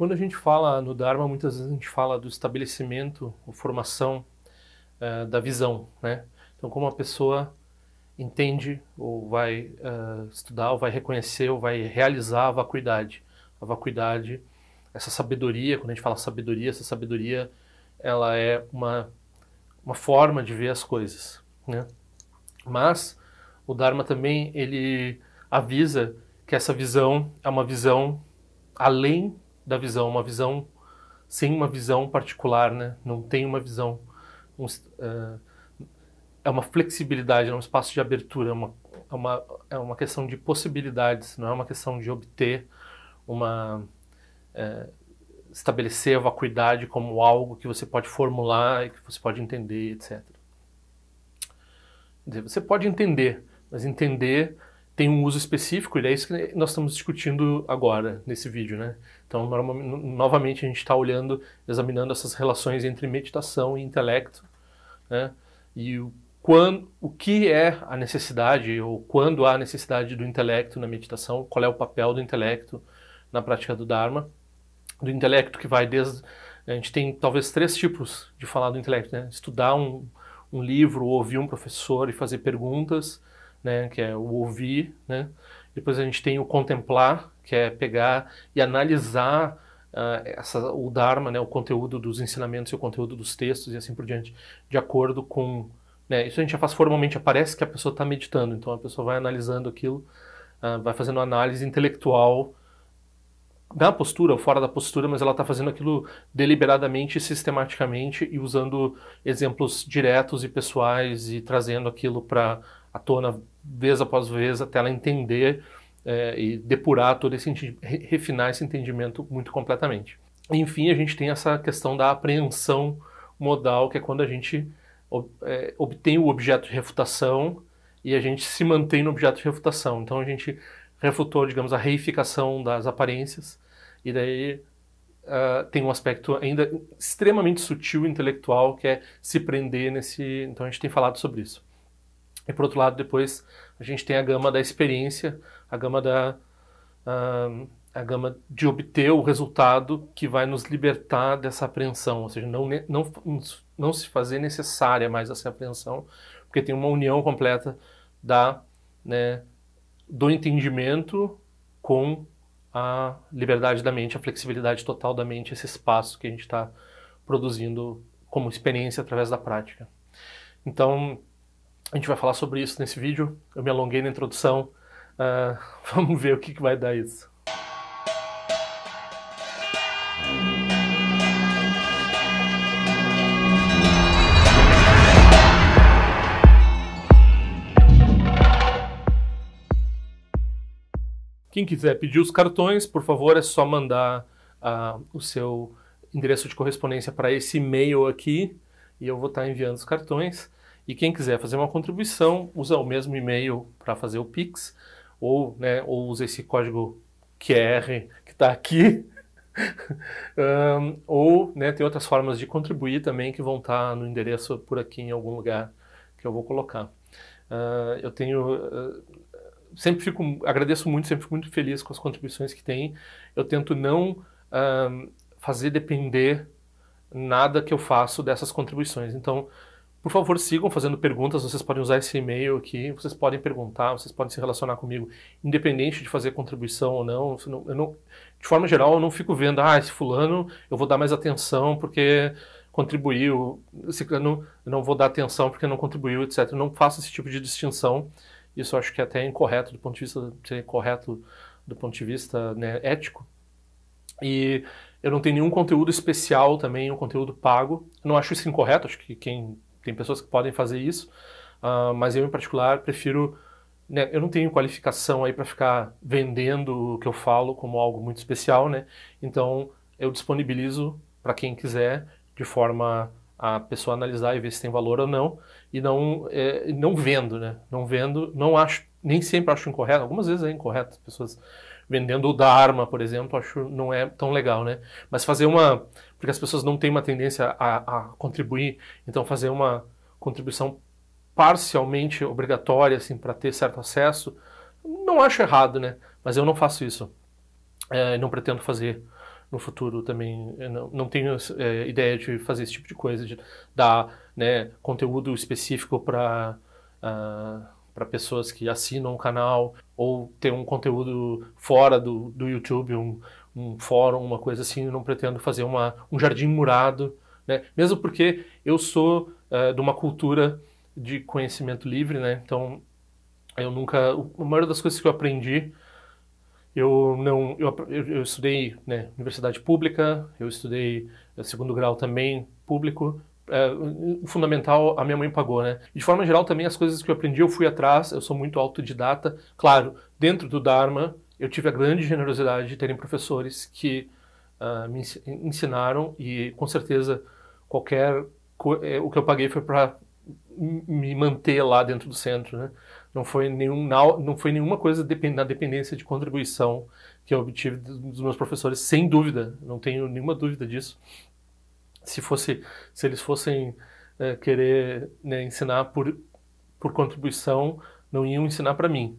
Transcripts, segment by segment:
Quando a gente fala no Dharma, muitas vezes a gente fala do estabelecimento ou formação da visão, né? Então, como a pessoa entende ou vai estudar, ou vai reconhecer, ou vai realizar a vacuidade. A vacuidade, essa sabedoria, quando a gente fala sabedoria, essa sabedoria ela é uma forma de ver as coisas, né? Mas o Dharma também ele avisa que essa visão é uma visão além da visão, uma visão sem uma visão particular, né? Não tem uma visão, é uma flexibilidade, é um espaço de abertura, é uma questão de possibilidades, não é uma questão de obter estabelecer a vacuidade como algo que você pode formular e que você pode entender, etc. Você pode entender, mas entender tem um uso específico e é isso que nós estamos discutindo agora, nesse vídeo, né? Então, novamente, a gente está examinando essas relações entre meditação e intelecto, né? E o que é a necessidade, ou quando há a necessidade do intelecto na meditação, qual é o papel do intelecto na prática do Dharma. Do intelecto que vai desde... A gente tem talvez 3 tipos de falar do intelecto, né? Estudar um livro, ouvir um professor e fazer perguntas, né? Que é o ouvir, né? Depois a gente tem o contemplar, que é pegar e analisar o Dharma, né? O conteúdo dos ensinamentos e o conteúdo dos textos e assim por diante, de acordo com... Né? Isso a gente já faz formalmente, parece que a pessoa está meditando, então a pessoa vai analisando aquilo, vai fazendo análise intelectual na postura ou fora da postura, mas ela está fazendo aquilo deliberadamente e sistematicamente e usando exemplos diretos e pessoais e trazendo aquilo para à tona vez após vez até ela entender e depurar todo esse refinar esse entendimento muito completamente. Enfim, a gente tem essa questão da apreensão modal, que é quando a gente obtém o objeto de refutação e a gente se mantém no objeto de refutação. Então a gente refutou, digamos, a reificação das aparências, e daí tem um aspecto ainda extremamente sutil intelectual, que é se prender nesse... Então a gente tem falado sobre isso. E por outro lado, depois a gente tem a gama da experiência, a gama de obter o resultado que vai nos libertar dessa apreensão, ou seja, não se fazer necessária mais essa apreensão, porque tem uma união completa do entendimento com a liberdade da mente, a flexibilidade total da mente, esse espaço que a gente está produzindo como experiência através da prática. Então, a gente vai falar sobre isso nesse vídeo. Eu me alonguei na introdução. Vamos ver o que vai dar isso. Quem quiser pedir os cartões, por favor, é só mandar o seu endereço de correspondência para esse e-mail aqui e eu vou estar enviando os cartões. E quem quiser fazer uma contribuição, usa o mesmo e-mail para fazer o Pix ou usa esse código QR que está aqui. Tem outras formas de contribuir também que vão estar no endereço por aqui em algum lugar que eu vou colocar. Agradeço muito, sempre fico muito feliz com as contribuições que tem. Eu tento não fazer depender nada que eu faço dessas contribuições. Então, por favor, sigam fazendo perguntas, vocês podem usar esse e-mail aqui, vocês podem perguntar, vocês podem se relacionar comigo, independente de fazer contribuição ou não. De forma geral, eu não fico vendo, esse fulano eu vou dar mais atenção porque contribuiu, esse ciclano eu não vou dar atenção porque não contribuiu, etc. Eu não faço esse tipo de distinção. Isso eu acho que é até incorreto do ponto de vista ético. E eu não tenho nenhum conteúdo especial também, um conteúdo pago. Eu não acho isso incorreto, acho que tem pessoas que podem fazer isso, mas eu em particular prefiro... eu não tenho qualificação aí para ficar vendendo o que eu falo como algo muito especial, né? Então eu disponibilizo para quem quiser, de forma a pessoa analisar e ver se tem valor ou não, e não vendo, né? Não vendo, nem sempre acho incorreto, algumas vezes é incorreto, as pessoas vendendo o Dharma, por exemplo, acho não é tão legal, né? Mas porque as pessoas não têm uma tendência a contribuir, então fazer uma contribuição parcialmente obrigatória, assim, para ter certo acesso, não acho errado, né? Mas eu não faço isso, não pretendo fazer no futuro também. Eu não tenho ideia de fazer esse tipo de coisa, de dar, né, conteúdo específico para pessoas que assinam o canal, ou ter um conteúdo fora do YouTube, um fórum, uma coisa assim. Eu não pretendo fazer um jardim murado, né? Mesmo porque eu sou de uma cultura de conhecimento livre, né? Então, eu nunca... A maioria das coisas que eu aprendi, eu estudei, né, universidade pública, eu estudei segundo grau também público. O fundamental a minha mãe pagou, né? De forma geral também as coisas que eu aprendi eu fui atrás, eu sou muito autodidata. Claro, dentro do Dharma eu tive a grande generosidade de terem professores que me ensinaram, e com certeza o que eu paguei foi para me manter lá dentro do centro, né? Não foi nenhuma coisa na dependência de contribuição que eu obtive dos meus professores, sem dúvida, não tenho nenhuma dúvida disso. Se eles fossem querer, né, ensinar por contribuição, não iam ensinar para mim.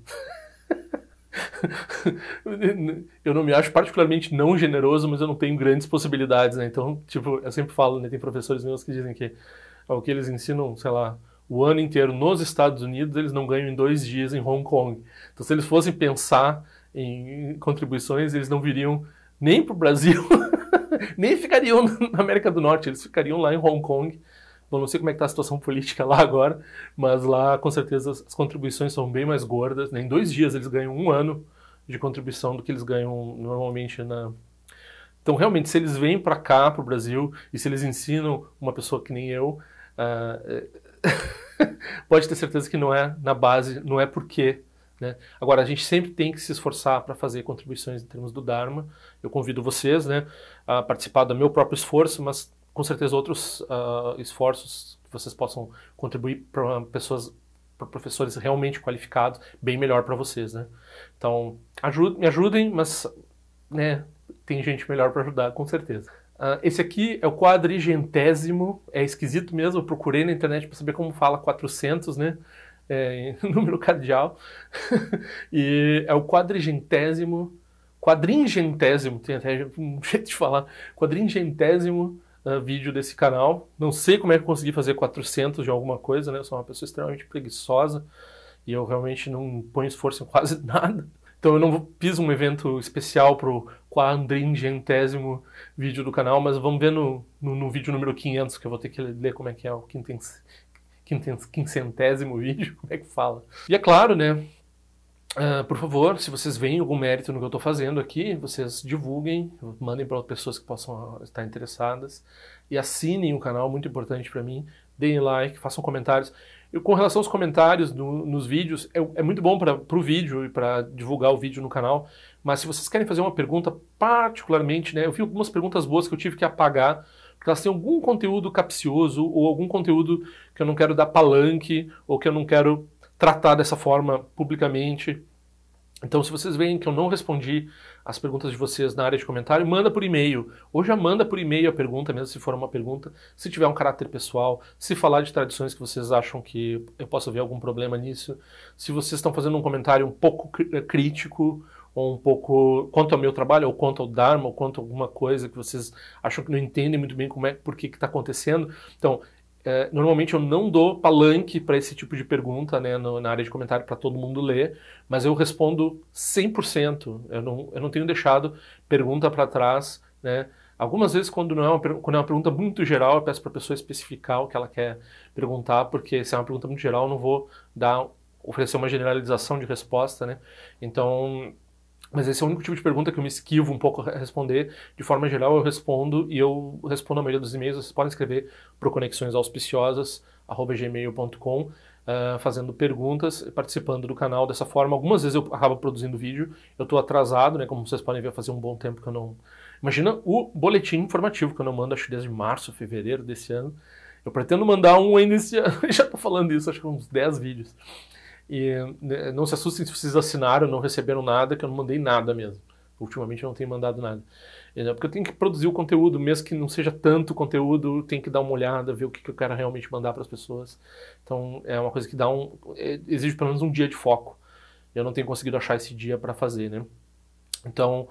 Eu não me acho particularmente não generoso, mas eu não tenho grandes possibilidades, né? Então, tipo, eu sempre falo, né, tem professores meus que dizem que o que eles ensinam, sei lá, o ano inteiro nos Estados Unidos, eles não ganham em 2 dias em Hong Kong. Então, se eles fossem pensar em contribuições, eles não viriam nem para o Brasil, nem ficariam na América do Norte, eles ficariam lá em Hong Kong. Bom, não sei como é que está a situação política lá agora, mas lá, com certeza, as contribuições são bem mais gordas, né? Em 2 dias eles ganham 1 ano de contribuição do que eles ganham normalmente na... Então, realmente, se eles vêm para cá, para o Brasil, e se eles ensinam uma pessoa que nem eu, pode ter certeza que não é na base, não é porque, né? Agora, a gente sempre tem que se esforçar para fazer contribuições em termos do Dharma. Eu convido vocês, né, a participar do meu próprio esforço, mas com certeza outros esforços que vocês possam contribuir para professores realmente qualificados, bem melhor para vocês, né? Então, me ajudem, mas, né, tem gente melhor para ajudar, com certeza. Esse aqui é o 400º, é esquisito mesmo, eu procurei na internet para saber como fala 400, né? Número cardial. E é o 400º, tem até um jeito de falar, 400º vídeo desse canal. Não sei como é que eu consegui fazer 400 de alguma coisa, né? Eu sou uma pessoa extremamente preguiçosa e eu realmente não ponho esforço em quase nada. Então eu não fiz um evento especial pro 400º vídeo do canal, mas vamos ver no vídeo número 500, que eu vou ter que ler como é que é o 500º vídeo, como é que fala. E é claro, né, por favor, se vocês veem algum mérito no que eu estou fazendo aqui, vocês divulguem, mandem para pessoas que possam estar interessadas, e assinem o canal, muito importante para mim, deem like, façam comentários. Com relação aos comentários nos vídeos, é muito bom para o vídeo e para divulgar o vídeo no canal, mas se vocês querem fazer uma pergunta particularmente, né, eu vi algumas perguntas boas que eu tive que apagar, porque elas têm algum conteúdo capcioso ou algum conteúdo que eu não quero dar palanque ou que eu não quero tratar dessa forma publicamente. Então, se vocês veem que eu não respondi as perguntas de vocês na área de comentário, manda por e-mail. Ou já manda por e-mail a pergunta, mesmo se for uma pergunta. Se tiver um caráter pessoal, se falar de tradições que vocês acham que eu possa ver algum problema nisso. Se vocês estão fazendo um comentário um pouco crítico, ou um pouco quanto ao meu trabalho, ou quanto ao Dharma, ou quanto a alguma coisa que vocês acham que não entendem muito bem por que está acontecendo. Então, normalmente eu não dou palanque para esse tipo de pergunta, né, na área de comentário para todo mundo ler, mas eu respondo 100%. Eu não tenho deixado pergunta para trás, né? Algumas vezes, quando é uma pergunta muito geral, eu peço para a pessoa especificar o que ela quer perguntar, porque se é uma pergunta muito geral, eu não vou oferecer uma generalização de resposta, né? Então... Mas esse é o único tipo de pergunta que eu me esquivo um pouco a responder. De forma geral, eu respondo, e eu respondo a maioria dos e-mails. Vocês podem escrever para o conexõesauspiciosas@gmail.com, fazendo perguntas, participando do canal dessa forma. Algumas vezes eu acabo produzindo vídeo. Eu estou atrasado, né? Como vocês podem ver, fazia um bom tempo que eu não... Imagina o boletim informativo que eu não mando, acho que desde março, fevereiro desse ano. Eu pretendo mandar um ainda esse ano. Já estou falando isso, acho que uns 10 vídeos. E não se assustem se vocês assinaram, não receberam nada, que eu não mandei nada mesmo. Ultimamente eu não tenho mandado nada. Porque eu tenho que produzir o conteúdo, mesmo que não seja tanto conteúdo, eu tenho que dar uma olhada, ver o que eu quero realmente mandar para as pessoas. Então é uma coisa que exige pelo menos um dia de foco. Eu não tenho conseguido achar esse dia para fazer, né? Então,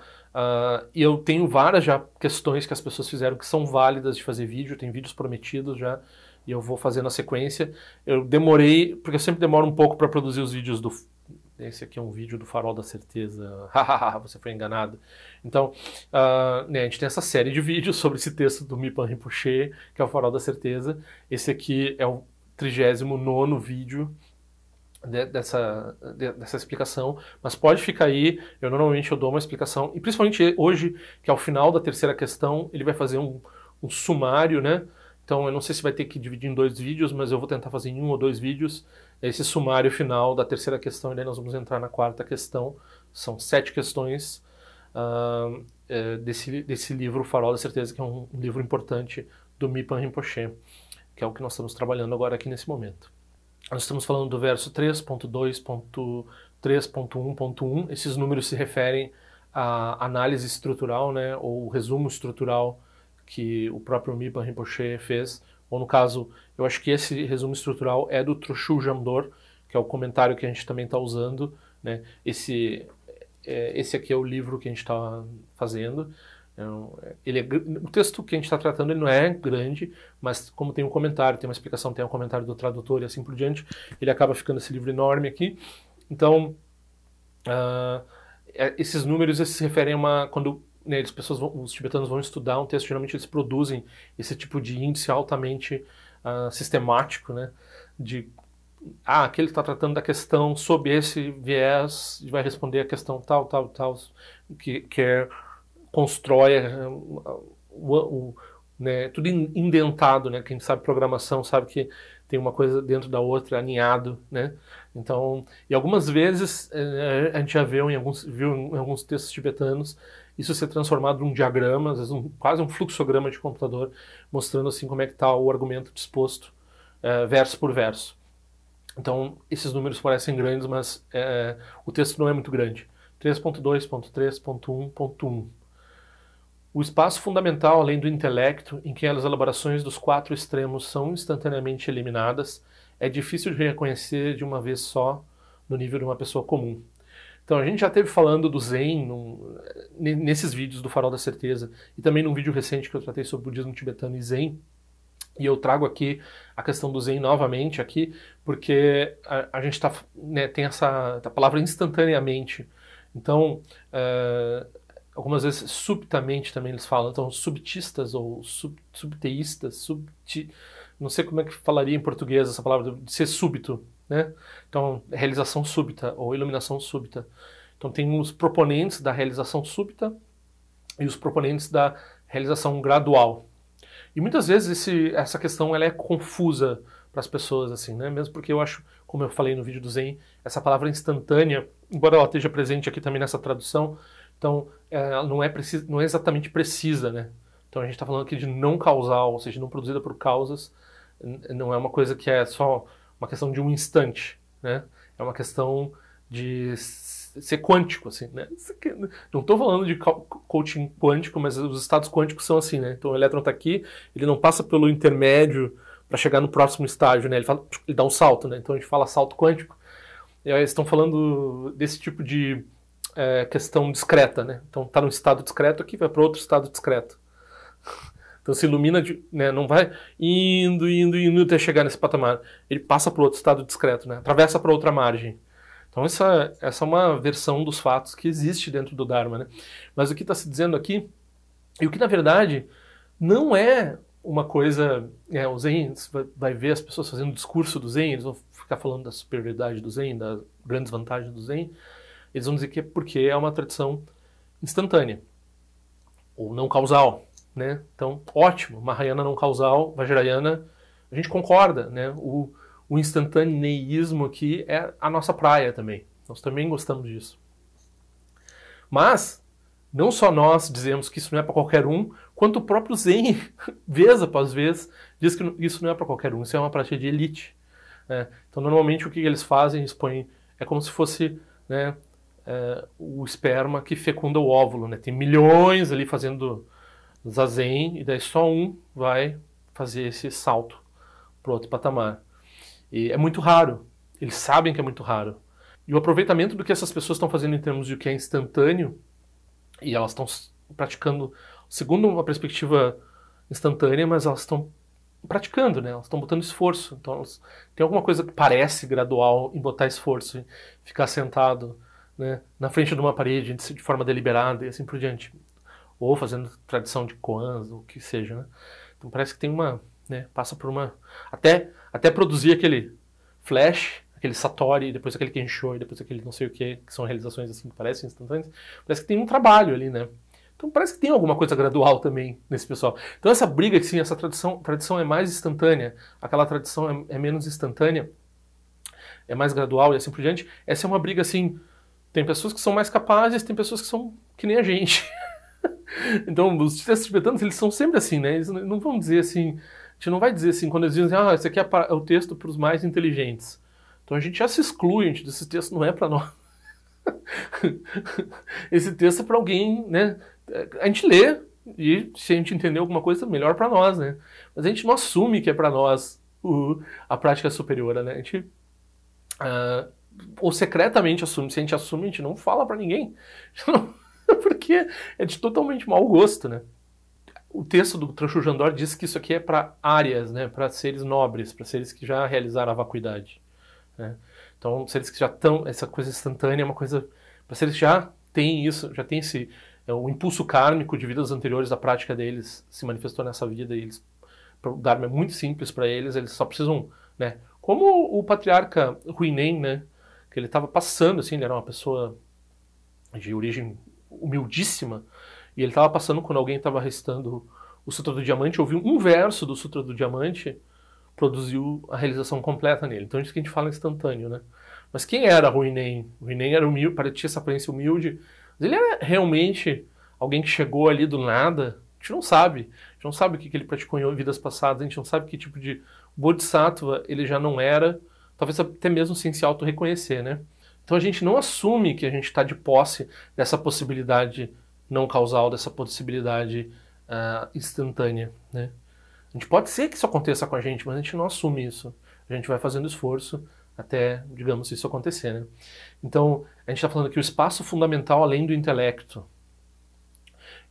E eu tenho várias já questões que as pessoas fizeram que são válidas de fazer vídeo, tem vídeos prometidos já, e eu vou fazer na sequência. Eu demorei, porque eu sempre demoro um pouco para produzir os vídeos do... Esse aqui é um vídeo do Farol da Certeza. Hahaha, você foi enganado. Então, né, a gente tem essa série de vídeos sobre esse texto do Mipan Rinpoche, que é o Farol da Certeza. Esse aqui é o 39º vídeo dessa explicação, mas pode ficar aí, normalmente eu dou uma explicação, e principalmente hoje, que é o final da terceira questão, ele vai fazer um sumário, né? Então eu não sei se vai ter que dividir em 2 vídeos, mas eu vou tentar fazer em 1 ou 2 vídeos esse sumário final da terceira questão, e daí nós vamos entrar na 4ª questão. São 7 questões desse livro, O Farol da Certeza, que é um livro importante do Mipan Rinpoche, que é o que nós estamos trabalhando agora aqui nesse momento. Nós estamos falando do verso 3.2.3.1.1. Esses números se referem à análise estrutural, né, ou resumo estrutural que o próprio Mipan Rinpoche fez. Ou no caso, eu acho que esse resumo estrutural é do Trochu Jamdor, que é o comentário que a gente também está usando, né? Esse aqui é o livro que a gente está fazendo. O texto que a gente está tratando ele não é grande, mas como tem um comentário, tem uma explicação, tem um comentário do tradutor e assim por diante, ele acaba ficando esse livro enorme aqui. Então, esses números se referem a quando, né, os tibetanos vão estudar um texto, geralmente eles produzem esse tipo de índice altamente sistemático, né, aquele está tratando da questão sob esse viés, vai responder a questão tal, tal, tal, que constrói né, tudo indentado, né? Quem sabe programação sabe que tem uma coisa dentro da outra, aninhado, né? Então, e algumas vezes a gente já viu em alguns textos tibetanos isso ser transformado num diagrama, às vezes quase um fluxograma de computador, mostrando assim como é que está o argumento disposto verso por verso. Então, esses números parecem grandes, mas o texto não é muito grande. 3.2.3.1.1. O espaço fundamental, além do intelecto, em que as elaborações dos 4 extremos são instantaneamente eliminadas, é difícil de reconhecer de uma vez só no nível de uma pessoa comum. Então a gente já esteve falando do Zen nesses vídeos do Farol da Certeza, e também num vídeo recente que eu tratei sobre budismo tibetano e Zen, e eu trago aqui a questão do Zen novamente aqui, porque a gente né, tem a palavra instantaneamente. Então, algumas vezes subitamente também eles falam, então subtistas ou subteístas, não sei como é que falaria em português essa palavra de ser súbito, né? Então, realização súbita ou iluminação súbita. Então tem os proponentes da realização súbita e os proponentes da realização gradual. E muitas vezes essa questão ela é confusa para as pessoas, assim, né? Mesmo porque eu acho, como eu falei no vídeo do Zen, essa palavra instantânea, embora ela esteja presente aqui também nessa tradução, então ela não é exatamente precisa, né? Então a gente está falando aqui de não causal, ou seja, não produzida por causas, não é uma coisa que é só uma questão de um instante, né? É uma questão de ser quântico, assim, né? Não estou falando de coaching quântico, mas os estados quânticos são assim, né? Então o elétron está aqui, ele não passa pelo intermédio para chegar no próximo estágio, né? Ele dá um salto, né? Então a gente fala salto quântico. E aí eles estão falando desse tipo de questão discreta, né? Então está num estado discreto aqui, vai para outro estado discreto. Então se ilumina, né, não vai indo até chegar nesse patamar. Ele passa para outro estado discreto, né? Atravessa para outra margem. Então essa é uma versão dos fatos que existe dentro do Dharma, né? Mas o que está se dizendo aqui, e o que na verdade não é uma coisa... o Zen, você vai ver as pessoas fazendo o discurso do Zen, eles vão ficar falando da superioridade do Zen, das grandes vantagens do Zen, eles vão dizer que é porque é uma tradição instantânea, ou não causal, né? Então, ótimo, Mahayana não causal, Vajrayana, a gente concorda, né? O instantaneísmo aqui é a nossa praia também. Nós também gostamos disso. Mas, não só nós dizemos que isso não é para qualquer um, quanto o próprio Zen, vez após vez, diz que isso não é para qualquer um, isso é uma prática de elite. Né? Então, normalmente, o que eles fazem, eles põem, é como se fosse, né, o esperma que fecunda o óvulo. Né? Tem milhões ali fazendo zazen, e daí só um vai fazer esse salto para outro patamar. E é muito raro. Eles sabem que é muito raro. E o aproveitamento do que essas pessoas estão fazendo em termos de o que é instantâneo E elas estão praticando, segundo uma perspectiva instantânea, mas elas estão praticando, né? Elas estão botando esforço. Então, tem alguma coisa que parece gradual em botar esforço, em ficar sentado, né, na frente de uma parede de forma deliberada e assim por diante. Ou fazendo tradição de koans, o que seja, né? Então parece que tem uma, né, passa por uma... Até produzir aquele flash, aquele satori, depois aquele kensho, depois aquele não sei o que são realizações assim que parecem instantâneas, parece que tem um trabalho ali, né? Então parece que tem alguma coisa gradual também nesse pessoal. Então essa briga, que sim, essa tradição é mais instantânea, aquela tradição é menos instantânea, é mais gradual e assim por diante, essa é uma briga assim, tem pessoas que são mais capazes, tem pessoas que são que nem a gente. Então, os textos tibetanos, eles são sempre assim, né? Eles não vão dizer assim, a gente não vai dizer assim, quando eles dizem, ah, esse aqui é o texto para os mais inteligentes. Então a gente já se exclui, a gente diz, esse texto não é para nós. Esse texto é para alguém, né? A gente lê, e se a gente entender alguma coisa, melhor para nós, né? Mas a gente não assume que é para nós a prática superior, né? A gente... ou secretamente assume, se a gente assume, a gente não fala para ninguém. Porque é de totalmente mau gosto, né? O texto do Transhu Jandor diz que isso aqui é para árias, né? Para seres nobres, para seres que já realizaram a vacuidade, né? Então, seres que já estão, essa coisa instantânea é uma coisa, para seres que já têm isso, já tem esse, o impulso kármico de vidas anteriores, a prática deles se manifestou nessa vida e eles, o Dharma é muito simples para eles, eles só precisam, né? Como o patriarca Huineng, né? Que ele estava passando, assim, ele era uma pessoa de origem humildíssima, e ele estava passando quando alguém estava recitando o Sutra do Diamante, ouviu um verso do Sutra do Diamante, produziu a realização completa nele. Então é isso que a gente fala instantâneo, né? Mas quem era Huineng? Huineng era humilde, parecia essa aparência humilde, mas ele era realmente alguém que chegou ali do nada. A gente não sabe. A gente não sabe o que ele praticou em vidas passadas, a gente não sabe que tipo de bodhisattva ele já não era, talvez até mesmo sem se auto-reconhecer, né? Então a gente não assume que a gente está de posse dessa possibilidade não causal, dessa possibilidade instantânea, né? A gente pode ser que isso aconteça com a gente, mas a gente não assume isso. A gente vai fazendo esforço até, digamos, isso acontecer, né? Então, a gente está falando aqui o espaço fundamental além do intelecto.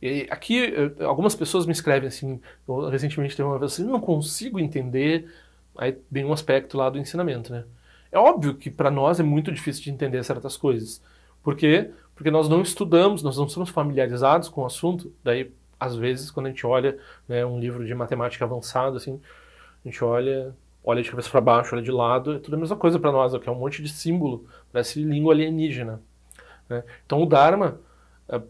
E aqui, algumas pessoas me escrevem assim, eu recentemente teve uma vez assim, não consigo entender, aí vem um aspecto lá do ensinamento, né? É óbvio que para nós é muito difícil de entender certas coisas. Por quê? Porque nós não estudamos, nós não somos familiarizados com o assunto. Daí, às vezes, quando a gente olha, né, um livro de matemática avançada, assim, a gente olha de cabeça para baixo, olha de lado, é tudo a mesma coisa para nós, que é um monte de símbolo, parece língua alienígena, né? Então o Dharma,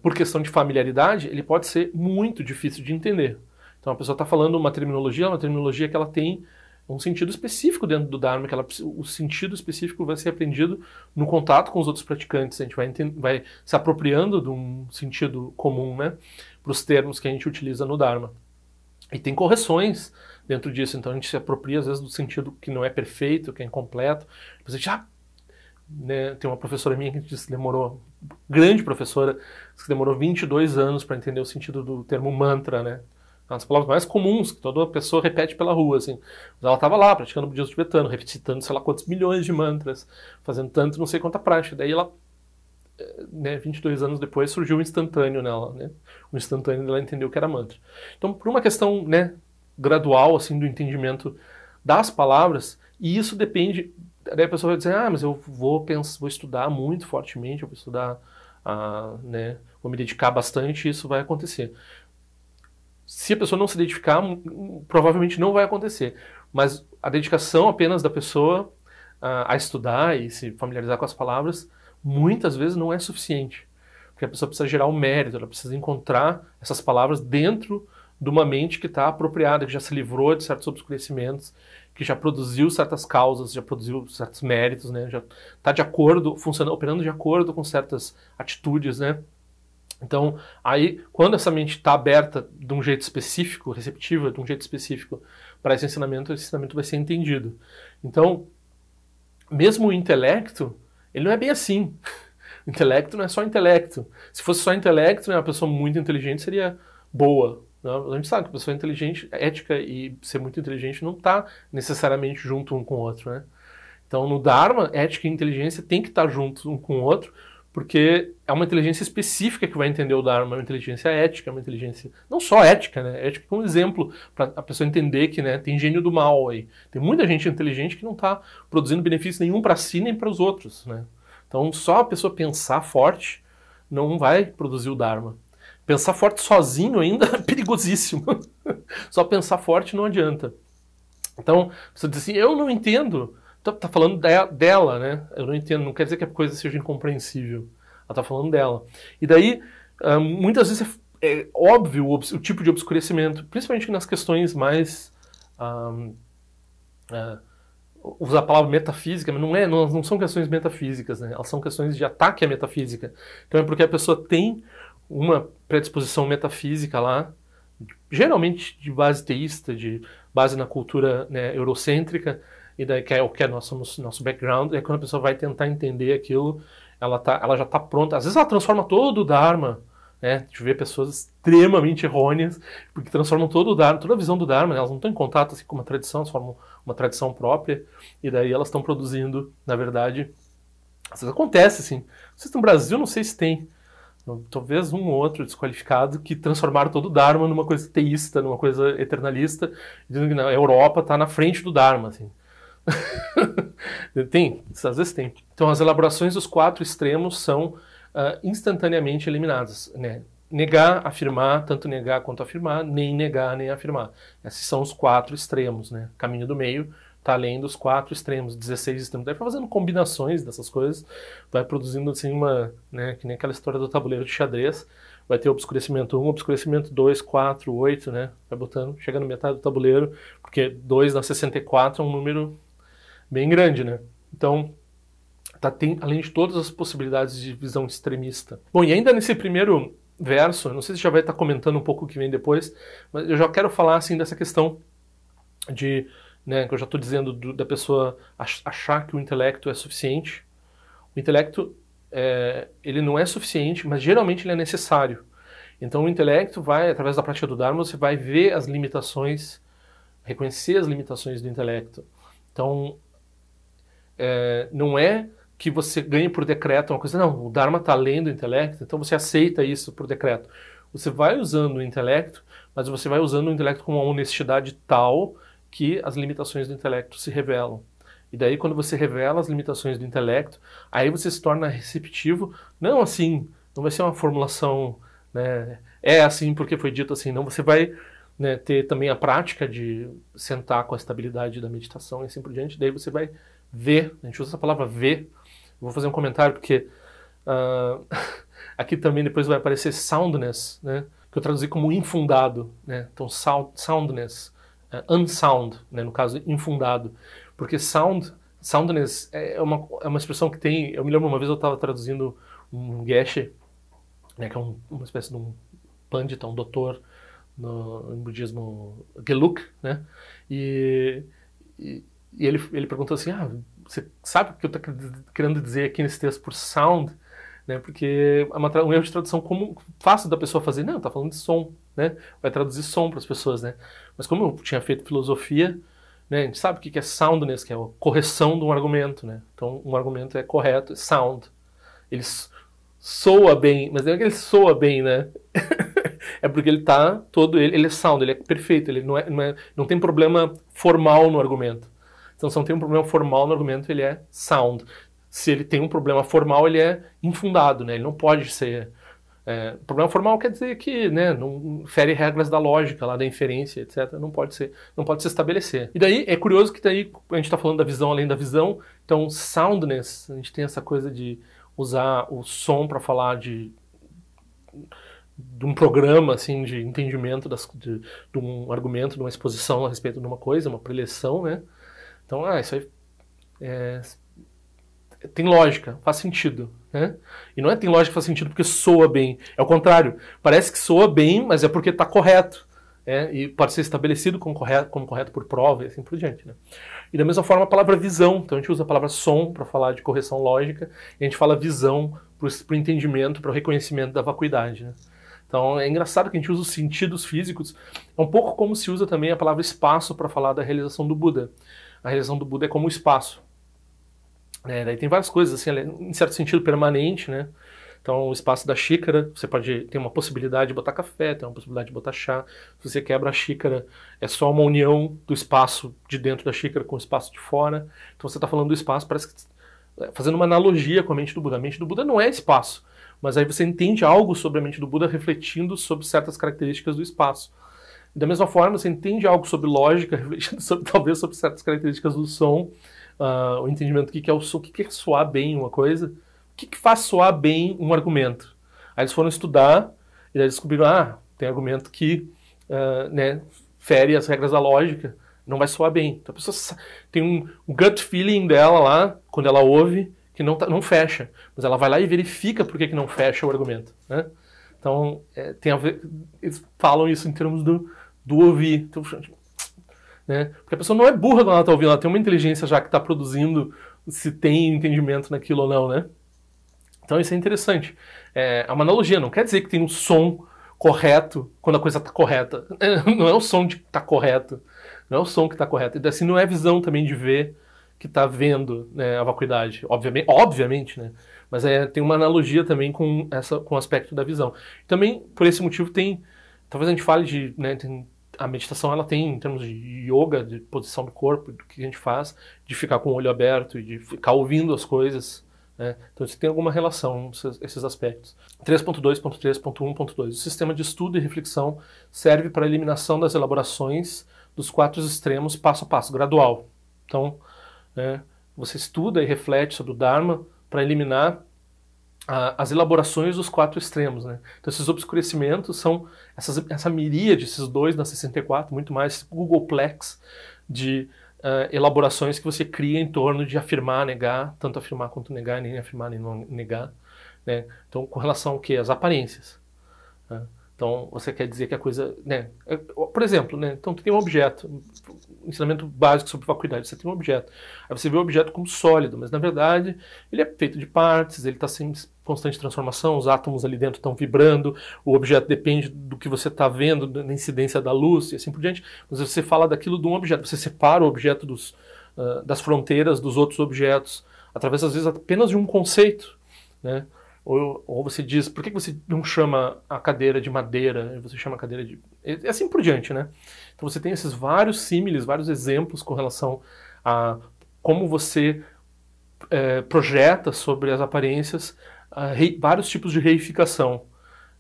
por questão de familiaridade, ele pode ser muito difícil de entender. Então a pessoa está falando uma terminologia que ela tem um sentido específico dentro do Dharma, que o sentido específico vai ser aprendido no contato com os outros praticantes. A gente vai se apropriando de um sentido comum, né, para os termos que a gente utiliza no Dharma. E tem correções dentro disso, então a gente se apropria às vezes do sentido que não é perfeito, que é incompleto. Depois a gente né, tem uma professora minha que disse que demorou, grande professora, que demorou 22 anos para entender o sentido do termo mantra, né? As palavras mais comuns que toda pessoa repete pela rua, assim. Mas ela estava lá, praticando o budismo tibetano, recitando sei lá quantos milhões de mantras, fazendo tanto, não sei quanta prática. Daí ela, né, 22 anos depois, surgiu um instantâneo nela, né? Um instantâneo dela entendeu o que era mantra. Então, por uma questão, né, gradual, assim, do entendimento das palavras, e isso depende... Daí a pessoa vai dizer, mas eu vou estudar muito fortemente, eu vou estudar, né, vou me dedicar bastante, e isso vai acontecer. Se a pessoa não se dedicar, provavelmente não vai acontecer. Mas a dedicação apenas da pessoa a estudar e se familiarizar com as palavras, muitas vezes não é suficiente. Porque a pessoa precisa gerar um mérito, ela precisa encontrar essas palavras dentro de uma mente que está apropriada, que já se livrou de certos obscurecimentos, que já produziu certas causas, já produziu certos méritos, né? Já está de acordo, operando de acordo com certas atitudes, né? Então, aí, quando essa mente está aberta de um jeito específico, receptiva de um jeito específico para esse ensinamento vai ser entendido. Então, mesmo o intelecto, ele não é bem assim. O intelecto não é só intelecto. Se fosse só intelecto, né, uma pessoa muito inteligente seria boa. Né? A gente sabe que a pessoa inteligente, ética e ser muito inteligente não está necessariamente junto um com o outro, né? Então, no Dharma, ética e inteligência tem que estar juntos um com o outro, porque é uma inteligência específica que vai entender o Dharma, é uma inteligência ética, é uma inteligência não só ética, né? Ética é um exemplo para a pessoa entender que, né, tem gênio do mal aí. Tem muita gente inteligente que não está produzindo benefício nenhum para si nem para os outros, né? Então, só a pessoa pensar forte não vai produzir o Dharma. Pensar forte sozinho ainda é perigosíssimo. Só pensar forte não adianta. Então, você diz assim, eu não entendo. Tá falando dela, né? Eu não entendo, não quer dizer que a coisa seja incompreensível. Ela tá falando dela. E daí, muitas vezes é óbvio o tipo de obscurecimento, principalmente nas questões mais... usar a palavra metafísica, mas não são questões metafísicas, né? Elas são questões de ataque à metafísica. Então é porque a pessoa tem uma predisposição metafísica lá, geralmente de base teísta, de base na cultura, né, eurocêntrica, e daí que é o que é nosso background, e quando a pessoa vai tentar entender aquilo, ela já está pronta. Às vezes ela transforma todo o Dharma, né? A gente vê pessoas extremamente errôneas, porque transformam todo o Dharma, toda a visão do Dharma, né? Elas não estão em contato assim, com uma tradição, elas formam uma tradição própria, e daí elas estão produzindo, na verdade, às vezes acontece assim. Vocês no Brasil, não sei se tem, talvez um ou outro desqualificado que transformaram todo o Dharma numa coisa teísta, numa coisa eternalista, dizendo que na Europa está na frente do Dharma, assim. Tem, às vezes tem. Então as elaborações dos 4 extremos são instantaneamente eliminadas, né? Negar, afirmar, tanto negar quanto afirmar, nem negar, nem afirmar. Esses são os 4 extremos, né? Caminho do meio está além dos 4 extremos, 16 extremos. Daí vai fazendo combinações dessas coisas, vai produzindo assim né, que nem aquela história do tabuleiro de xadrez, vai ter obscurecimento 1, obscurecimento 2, 4, 8, né? Vai botando, chega na metade do tabuleiro, porque 2 na 64 é um número bem grande, né? Então, tem, além de todas as possibilidades de visão extremista. Bom, e ainda nesse primeiro verso, não sei se já vai estar comentando um pouco o que vem depois, mas eu já quero falar assim dessa questão de, né, que eu já estou dizendo da pessoa achar que o intelecto é suficiente. O intelecto, ele não é suficiente, mas geralmente ele é necessário. Então o intelecto vai, através da prática do Dharma, você vai ver as limitações, reconhecer as limitações do intelecto. Então, não é que você ganhe por decreto uma coisa, não, o Dharma está além do intelecto, então você aceita isso por decreto. Você vai usando o intelecto, mas você vai usando o intelecto com uma honestidade tal que as limitações do intelecto se revelam. E daí, quando você revela as limitações do intelecto, aí você se torna receptivo, não assim, não vai ser uma formulação, né, é assim porque foi dito assim, não, você vai, né, ter também a prática de sentar com a estabilidade da meditação e assim por diante, daí você vai ver, a gente usa essa palavra ver, eu vou fazer um comentário porque aqui também depois vai aparecer soundness, né, que eu traduzi como infundado, né, então soundness, unsound, né, no caso infundado, porque soundness é uma expressão que tem, eu me lembro uma vez eu estava traduzindo um geshe, né, que é uma espécie de um pandita, um doutor no budismo Geluk, né, e ele perguntou assim, você sabe o que eu estou querendo dizer aqui nesse texto por sound? Né, porque é um erro de tradução fácil da pessoa fazer, não, está falando de som, né, vai traduzir som para as pessoas, né, mas como eu tinha feito filosofia, né, a gente sabe o que é soundness, que é a correção de um argumento, né, então um argumento é correto, é sound, ele soa bem, mas não é que ele soa bem, né, é porque ele está ele é sound, ele é perfeito, ele não tem problema formal no argumento. Então, se não tem um problema formal no argumento, ele é sound. Se ele tem um problema formal, ele é infundado, né? Ele não pode ser... problema formal quer dizer que, né, não fere regras da lógica, lá da inferência, etc. Não pode se estabelecer. E daí, é curioso que daí a gente está falando da visão além da visão. Então, soundness, a gente tem essa coisa de usar o som para falar de um programa, assim, de entendimento de um argumento, de uma exposição a respeito de uma coisa, uma preleção, né? Então, isso aí tem lógica, faz sentido, né? E não tem lógica, faz sentido porque soa bem. É o contrário. Parece que soa bem, mas é porque está correto. E pode ser estabelecido como correto por prova e assim por diante, né? E da mesma forma a palavra visão. Então a gente usa a palavra som para falar de correção lógica e a gente fala visão para o entendimento, para o reconhecimento da vacuidade, né? Então é engraçado que a gente usa os sentidos físicos. É um pouco como se usa também a palavra espaço para falar da realização do Buda. A realização do Buda é como o espaço. Daí tem várias coisas, assim, ela é, em certo sentido, permanente, né? Então, o espaço da xícara, você pode ter uma possibilidade de botar café, tem uma possibilidade de botar chá. Se você quebra a xícara, é só uma união do espaço de dentro da xícara com o espaço de fora. Então, você está falando do espaço, parece que fazendo uma analogia com a mente do Buda. A mente do Buda não é espaço, mas aí você entende algo sobre a mente do Buda refletindo sobre certas características do espaço. Da mesma forma, você entende algo sobre lógica, refletindo talvez sobre certas características do som, o entendimento do que é o som, o que é soar bem uma coisa, o que faz soar bem um argumento. Aí eles foram estudar e aí descobriram, tem argumento que né, fere as regras da lógica, não vai soar bem. Então a pessoa tem um gut feeling dela lá, quando ela ouve, que não fecha, mas ela vai lá e verifica por que não fecha o argumento, né? Então, tem a ver, eles falam isso em termos do ouvir. Então, né? Porque a pessoa não é burra quando ela está ouvindo, ela tem uma inteligência já que está produzindo se tem entendimento naquilo ou não, né? Então isso é interessante. É uma analogia, não quer dizer que tem um som correto quando a coisa está correta. Não é o som que está correto, não é o som que está correto. E assim não é a visão também de ver que está vendo, né, a vacuidade, obviamente, né? Mas tem uma analogia também com o aspecto da visão. Também, por esse motivo, talvez a gente fale de, né, a meditação ela tem, em termos de yoga, de posição do corpo, do que a gente faz, de ficar com o olho aberto e de ficar ouvindo as coisas, né? Então isso tem alguma relação, esses aspectos. 3.2.3.1.2. O sistema de estudo e reflexão serve para a eliminação das elaborações dos 4 extremos passo a passo, gradual. Então, você estuda e reflete sobre o Dharma para eliminar as elaborações dos 4 extremos, né? Então esses obscurecimentos são essa miríade, esses 2 na 64, muito mais Googleplex de elaborações que você cria em torno de afirmar, negar, tanto afirmar quanto negar, nem afirmar nem não negar, né? Então com relação ao quê? As aparências, né? Então você quer dizer que a coisa, né? Por exemplo, né? Então tu tem um objeto, ensinamento básico sobre vacuidade, você tem um objeto, aí você vê o objeto como sólido, mas na verdade ele é feito de partes, ele está em constante transformação, os átomos ali dentro estão vibrando, o objeto depende do que você está vendo, da incidência da luz e assim por diante, mas você fala daquilo de um objeto, você separa o objeto das fronteiras dos outros objetos, através às vezes apenas de um conceito, né? Ou você diz, por que você não chama a cadeira de madeira, você chama a cadeira de... E assim por diante, né? Então você tem esses vários símiles, vários exemplos com relação a como você projeta sobre as aparências vários tipos de reificação.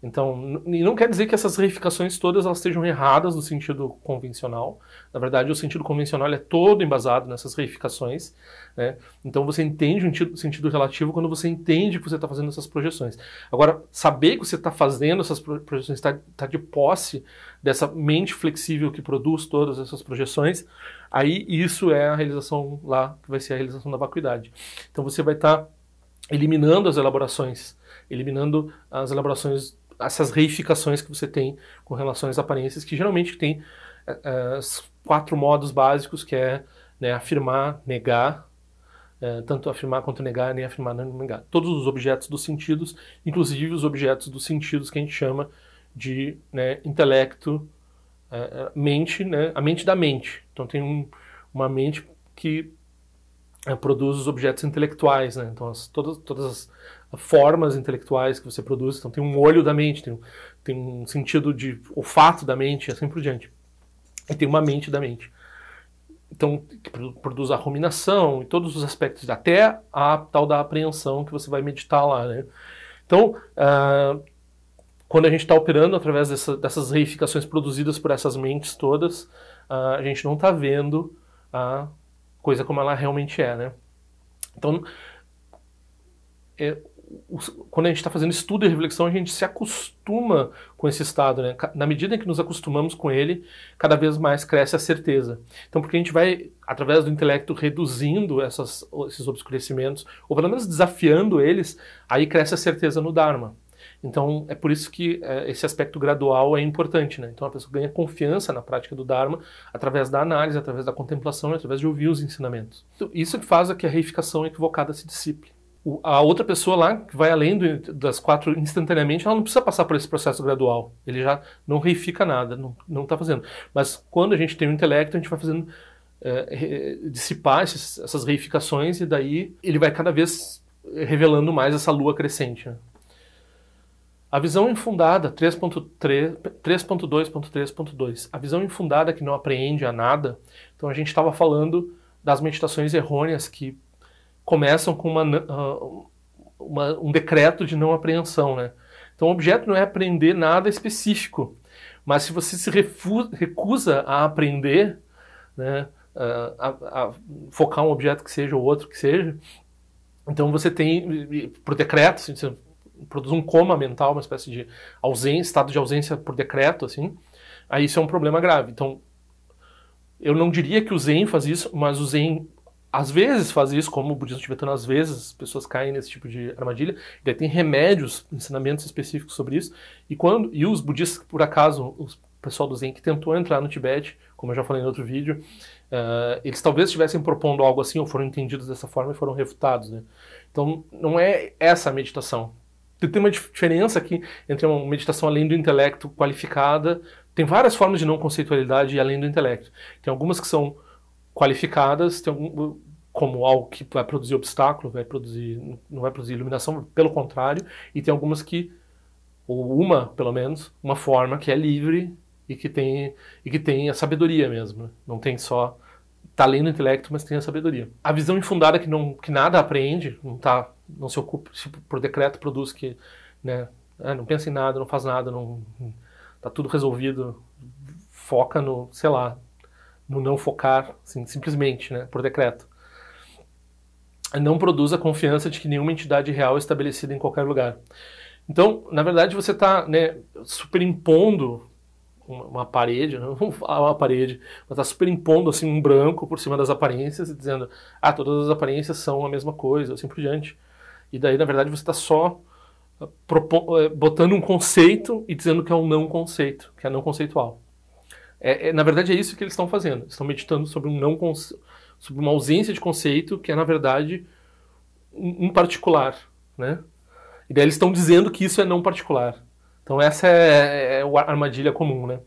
Então, e não quer dizer que essas reificações todas elas estejam erradas no sentido convencional. Na verdade, o sentido convencional é todo embasado nessas reificações, né? Então você entende o sentido relativo quando você entende que você está fazendo essas projeções. Agora, saber que você está fazendo essas projeções, está de posse dessa mente flexível que produz todas essas projeções, aí isso é a realização lá, que vai ser a realização da vacuidade. Então você vai estar eliminando as elaborações, essas reificações que você tem com relação às aparências, que geralmente tem os 4 modos básicos, que é, né, afirmar, negar, tanto afirmar quanto negar, nem afirmar nem negar. Todos os objetos dos sentidos, inclusive os objetos dos sentidos que a gente chama de, né, intelecto, mente, né, a mente da mente. Então tem uma mente que produz os objetos intelectuais, né? Então todas as formas intelectuais que você produz, então tem um olho da mente, tem um sentido de olfato da mente, e assim por diante. E tem uma mente da mente. Então, que produz a ruminação e todos os aspectos, até a tal da apreensão que você vai meditar lá, né? Então, quando a gente está operando através dessas reificações produzidas por essas mentes todas, a gente não está vendo a coisa como ela realmente é, né? Então, quando a gente está fazendo estudo e reflexão, a gente se acostuma com esse estado, né? Na medida em que nos acostumamos com ele, cada vez mais cresce a certeza. Então, porque a gente vai, através do intelecto, reduzindo esses obscurecimentos, ou pelo menos desafiando eles, aí cresce a certeza no Dharma. Então, é por isso que esse aspecto gradual é importante, né? Então, a pessoa ganha confiança na prática do Dharma através da análise, através da contemplação, através de ouvir os ensinamentos. Então, isso que faz que a reificação equivocada se dissipe. A outra pessoa lá, que vai além das 4 instantaneamente, ela não precisa passar por esse processo gradual. Ele já não reifica nada, não está fazendo. Mas quando a gente tem o intelecto, a gente vai fazendo dissipar essas reificações, e daí ele vai cada vez revelando mais essa lua crescente, né? A visão infundada, 3.2.3.2, a visão infundada que não apreende a nada. Então a gente estava falando das meditações errôneas que começam com um decreto de não apreensão, né? Então o objeto não é aprender nada específico, mas se você se recusa a aprender, né, a focar um objeto que seja ou outro que seja, então você tem, por decreto, assim, você produz um coma mental, uma espécie de ausência, estado de ausência por decreto, assim, aí isso é um problema grave. Então, eu não diria que o Zen faz isso, mas o Zen às vezes faz isso, como o budismo tibetano, às vezes as pessoas caem nesse tipo de armadilha, e daí tem remédios, ensinamentos específicos sobre isso, e os budistas, por acaso, o pessoal do Zen que tentou entrar no Tibete, como eu já falei em outro vídeo, eles talvez estivessem propondo algo assim, ou foram entendidos dessa forma e foram refutados, né? Então, não é essa a meditação. Tem uma diferença aqui entre uma meditação além do intelecto qualificada. Tem várias formas de não conceitualidade além do intelecto. Tem algumas que são qualificadas, como algo que vai produzir obstáculo, não vai produzir iluminação, pelo contrário, e tem algumas que, ou uma, pelo menos, uma forma que é livre e que tem a sabedoria mesmo, né? Não tem só, tá além do intelecto, mas tem a sabedoria. A visão infundada que nada apreende, não se ocupa, por decreto produz que, né, não pensa em nada, não faz nada, tá tudo resolvido, foca no, sei lá, no não focar, assim, simplesmente, né, por decreto. Não produz a confiança de que nenhuma entidade real é estabelecida em qualquer lugar. Então, na verdade, você está, né, superimpondo uma parede, não vamos falar uma parede, mas está superimpondo assim, um branco por cima das aparências e dizendo, todas as aparências são a mesma coisa, assim por diante. E daí, na verdade, você está só botando um conceito e dizendo que é um não conceito, que é não conceitual. Na verdade, é isso que eles estão fazendo. Eles estão meditando sobre sobre uma ausência de conceito que é, na verdade, um particular, né? E daí eles estão dizendo que isso é não particular. Então essa é a armadilha comum, né?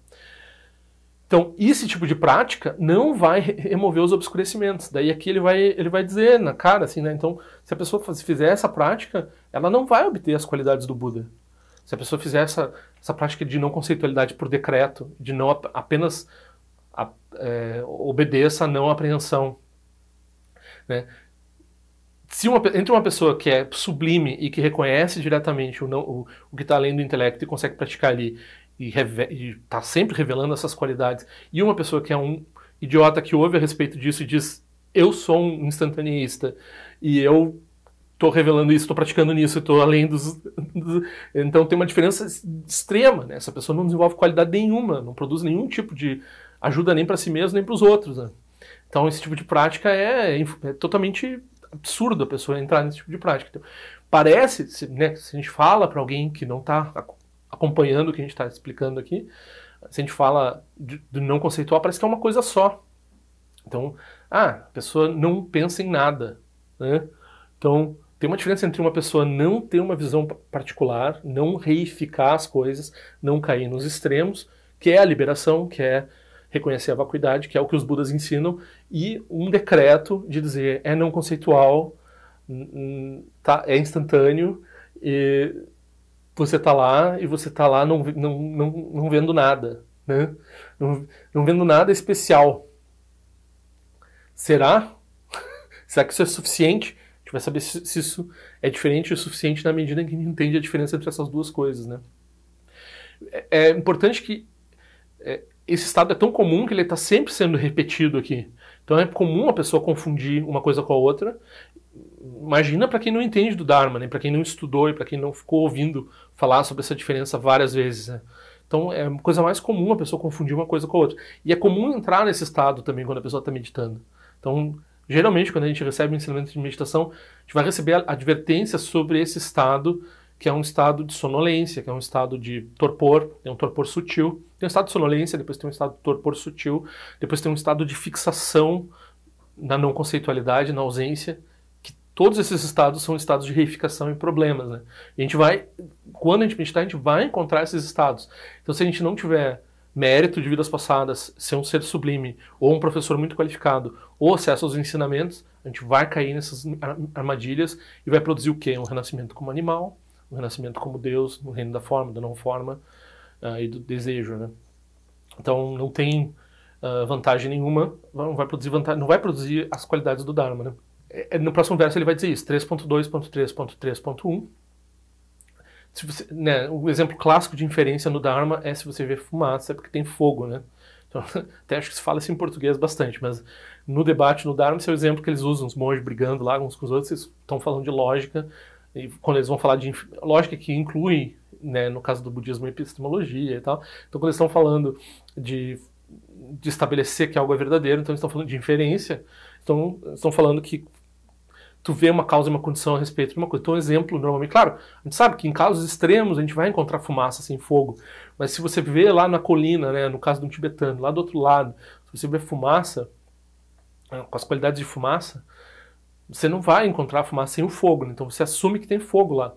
Então esse tipo de prática não vai remover os obscurecimentos. Daí aqui ele vai dizer na cara, assim, né? Então se a pessoa fizer essa prática, ela não vai obter as qualidades do Buda. Se a pessoa fizer essa prática de não conceitualidade por decreto, de não apenas obedeça a não apreensão, né? Entre uma pessoa que é sublime e que reconhece diretamente o que está além do intelecto e consegue praticar ali e está sempre revelando essas qualidades, e uma pessoa que é um idiota que ouve a respeito disso e diz, eu sou um instantaneísta e eu estou revelando isso, estou praticando nisso, estou além Então tem uma diferença extrema, né? Essa pessoa não desenvolve qualidade nenhuma, não produz nenhum tipo de ajuda nem para si mesmo nem para os outros, né? Então esse tipo de prática é totalmente absurdo a pessoa entrar nesse tipo de prática. Então, parece, né, se a gente fala para alguém que não está acompanhando o que a gente está explicando aqui, se a gente fala do não conceitual, parece que é uma coisa só. Então, a pessoa não pensa em nada, né? Então, tem uma diferença entre uma pessoa não ter uma visão particular, não reificar as coisas, não cair nos extremos, que é a liberação, que é reconhecer a vacuidade, que é o que os Budas ensinam, e um decreto de dizer é não conceitual, é instantâneo, e você está lá e você está lá não vendo nada, né? Não vendo nada especial. Será? Será que isso é suficiente? A gente vai saber se isso é diferente o suficiente na medida em que a gente entende a diferença entre essas duas coisas, né? É importante que esse estado é tão comum que ele está sempre sendo repetido aqui. Então é comum a pessoa confundir uma coisa com a outra. Imagina para quem não entende do Dharma, né? Para quem não estudou e para quem não ficou ouvindo falar sobre essa diferença várias vezes, né? Então é uma coisa mais comum a pessoa confundir uma coisa com a outra. E é comum entrar nesse estado também quando a pessoa está meditando. Então, geralmente, quando a gente recebe um ensinamento de meditação, a gente vai receber advertências sobre esse estado, que é um estado de sonolência, que é um estado de torpor, é um torpor sutil. Tem um estado de sonolência, depois tem um estado de torpor sutil, depois tem um estado de fixação na não conceitualidade, na ausência, que todos esses estados são estados de reificação e problemas, né? E quando a gente meditar, a gente vai encontrar esses estados. Então se a gente não tiver mérito de vidas passadas, ser um ser sublime, ou um professor muito qualificado, ou acesso aos ensinamentos, a gente vai cair nessas armadilhas e vai produzir o quê? Um renascimento como animal, um renascimento como Deus, no reino da forma, da não forma e do desejo, né? Então não tem vantagem nenhuma, não vai produzir as qualidades do Dharma, né? No próximo verso ele vai dizer isso, 3.2.3.3.1. Se você, né, o exemplo clássico de inferência no Dharma é se você vê fumaça, é porque tem fogo, né? Então, até acho que se fala isso em português bastante, mas no debate no Dharma, esse é o exemplo que eles usam, os monges brigando lá uns com os outros, eles estão falando de lógica, e quando eles vão falar de lógica que inclui, né, no caso do budismo, epistemologia e tal, então quando eles estão falando de estabelecer que algo é verdadeiro, então eles estão falando de inferência, então estão falando que tu vê uma causa e uma condição a respeito de uma coisa. Então, um exemplo, normalmente, claro, a gente sabe que em casos extremos a gente vai encontrar fumaça sem fogo, mas se você vê lá na colina, né, no caso de um tibetano, lá do outro lado, se você vê fumaça, com as qualidades de fumaça, você não vai encontrar fumaça sem o fogo, né? Então você assume que tem fogo lá.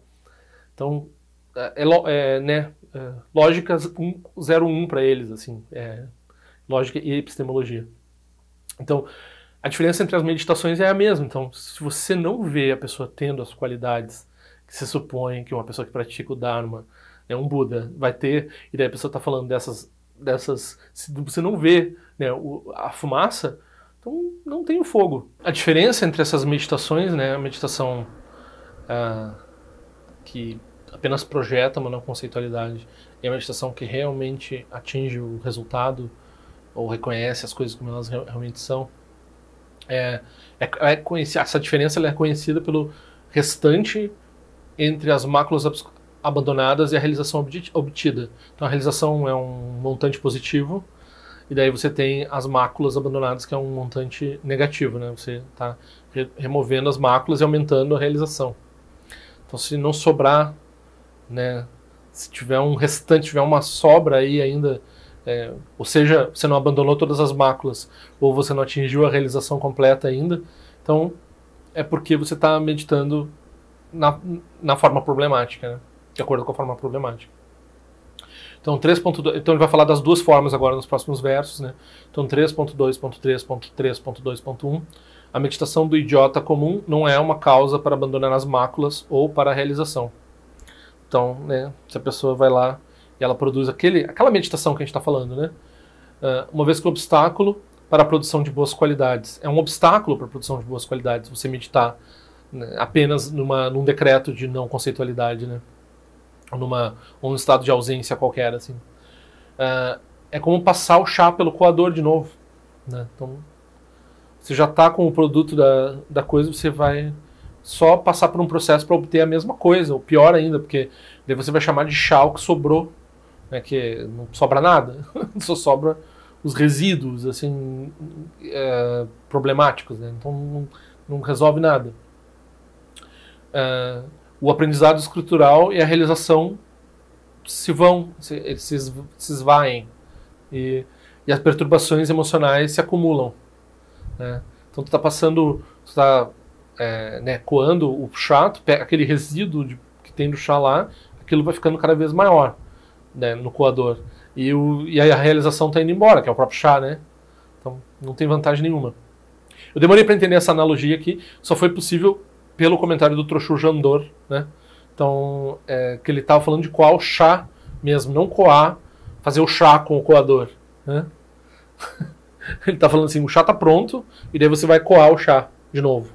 Então, lógica 01 para eles, assim, lógica e epistemologia. Então, a diferença entre as meditações é a mesma. Então, se você não vê a pessoa tendo as qualidades que se supõe que uma pessoa que pratica o Dharma, um Buda, vai ter, e daí a pessoa está falando dessas... Se você não vê, né, a fumaça, então não tem o fogo. A diferença entre essas meditações, né, a meditação que apenas projeta uma não conceitualidade e a meditação que realmente atinge o resultado ou reconhece as coisas como elas realmente são, essa diferença ela é conhecida pelo restante entre as máculas abandonadas e a realização obtida. Então a realização é um montante positivo e daí você tem as máculas abandonadas, que é um montante negativo, né? Você está removendo as máculas e aumentando a realização. Então se não sobrar, né, se tiver um restante, tiver uma sobra aí ainda, ou seja, você não abandonou todas as máculas, ou você não atingiu a realização completa ainda, então é porque você está meditando na forma problemática, né? De acordo com a forma problemática. Então, 3.2, então ele vai falar das duas formas agora nos próximos versos, né? Então 3.2.3.3.2.1, a meditação do idiota comum não é uma causa para abandonar as máculas ou para a realização. Então, né, se a pessoa vai lá e ela produz aquela meditação que a gente está falando, né? Uma vez que o obstáculo para a produção de boas qualidades é um obstáculo para a produção de boas qualidades, você meditar, né, apenas num decreto de não conceitualidade, né? Ou num estado de ausência qualquer, assim. É como passar o chá pelo coador de novo, né? Então, você já está com o produto da coisa, você vai só passar por um processo para obter a mesma coisa, ou pior ainda, porque daí você vai chamar de chá o que sobrou, né, que não sobra nada, só sobra os resíduos, assim, problemáticos, né? Então não resolve nada. O aprendizado escritural e a realização se esvaem e as perturbações emocionais se acumulam, né? Então tu está passando, coando o chá, tu pega aquele resíduo que tem do chá lá, aquilo vai ficando cada vez maior, né, no coador. E a realização está indo embora, que é o próprio chá, né? Então não tem vantagem nenhuma. Eu demorei para entender essa analogia aqui, só foi possível pelo comentário do Trochu Jandor, né? Então, que ele estava falando de coar o chá mesmo, não coar, fazer o chá com o coador, né? Ele está falando assim, o chá está pronto, e daí você vai coar o chá de novo,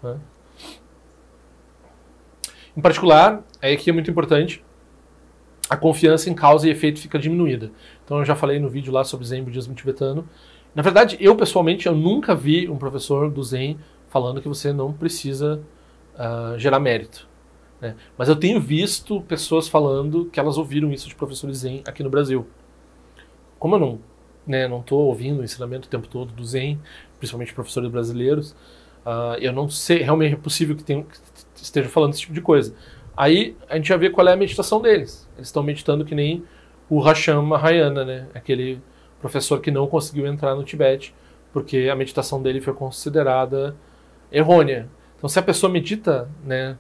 né? Em particular, aqui é muito importante, a confiança em causa e efeito fica diminuída. Então eu já falei no vídeo lá sobre Zen budismo tibetano. Na verdade, eu pessoalmente, eu nunca vi um professor do Zen falando que você não precisa gerar mérito, né? Mas eu tenho visto pessoas falando que elas ouviram isso de professores Zen aqui no Brasil. Como eu não estou ouvindo o ensinamento o tempo todo do Zen, principalmente professores brasileiros, eu não sei, realmente é possível que esteja falando esse tipo de coisa. Aí a gente já vê qual é a meditação deles. Eles estão meditando que nem o Rasham Mahayana, né? Aquele professor que não conseguiu entrar no Tibete porque a meditação dele foi considerada errônea. Então, se a pessoa medita, né?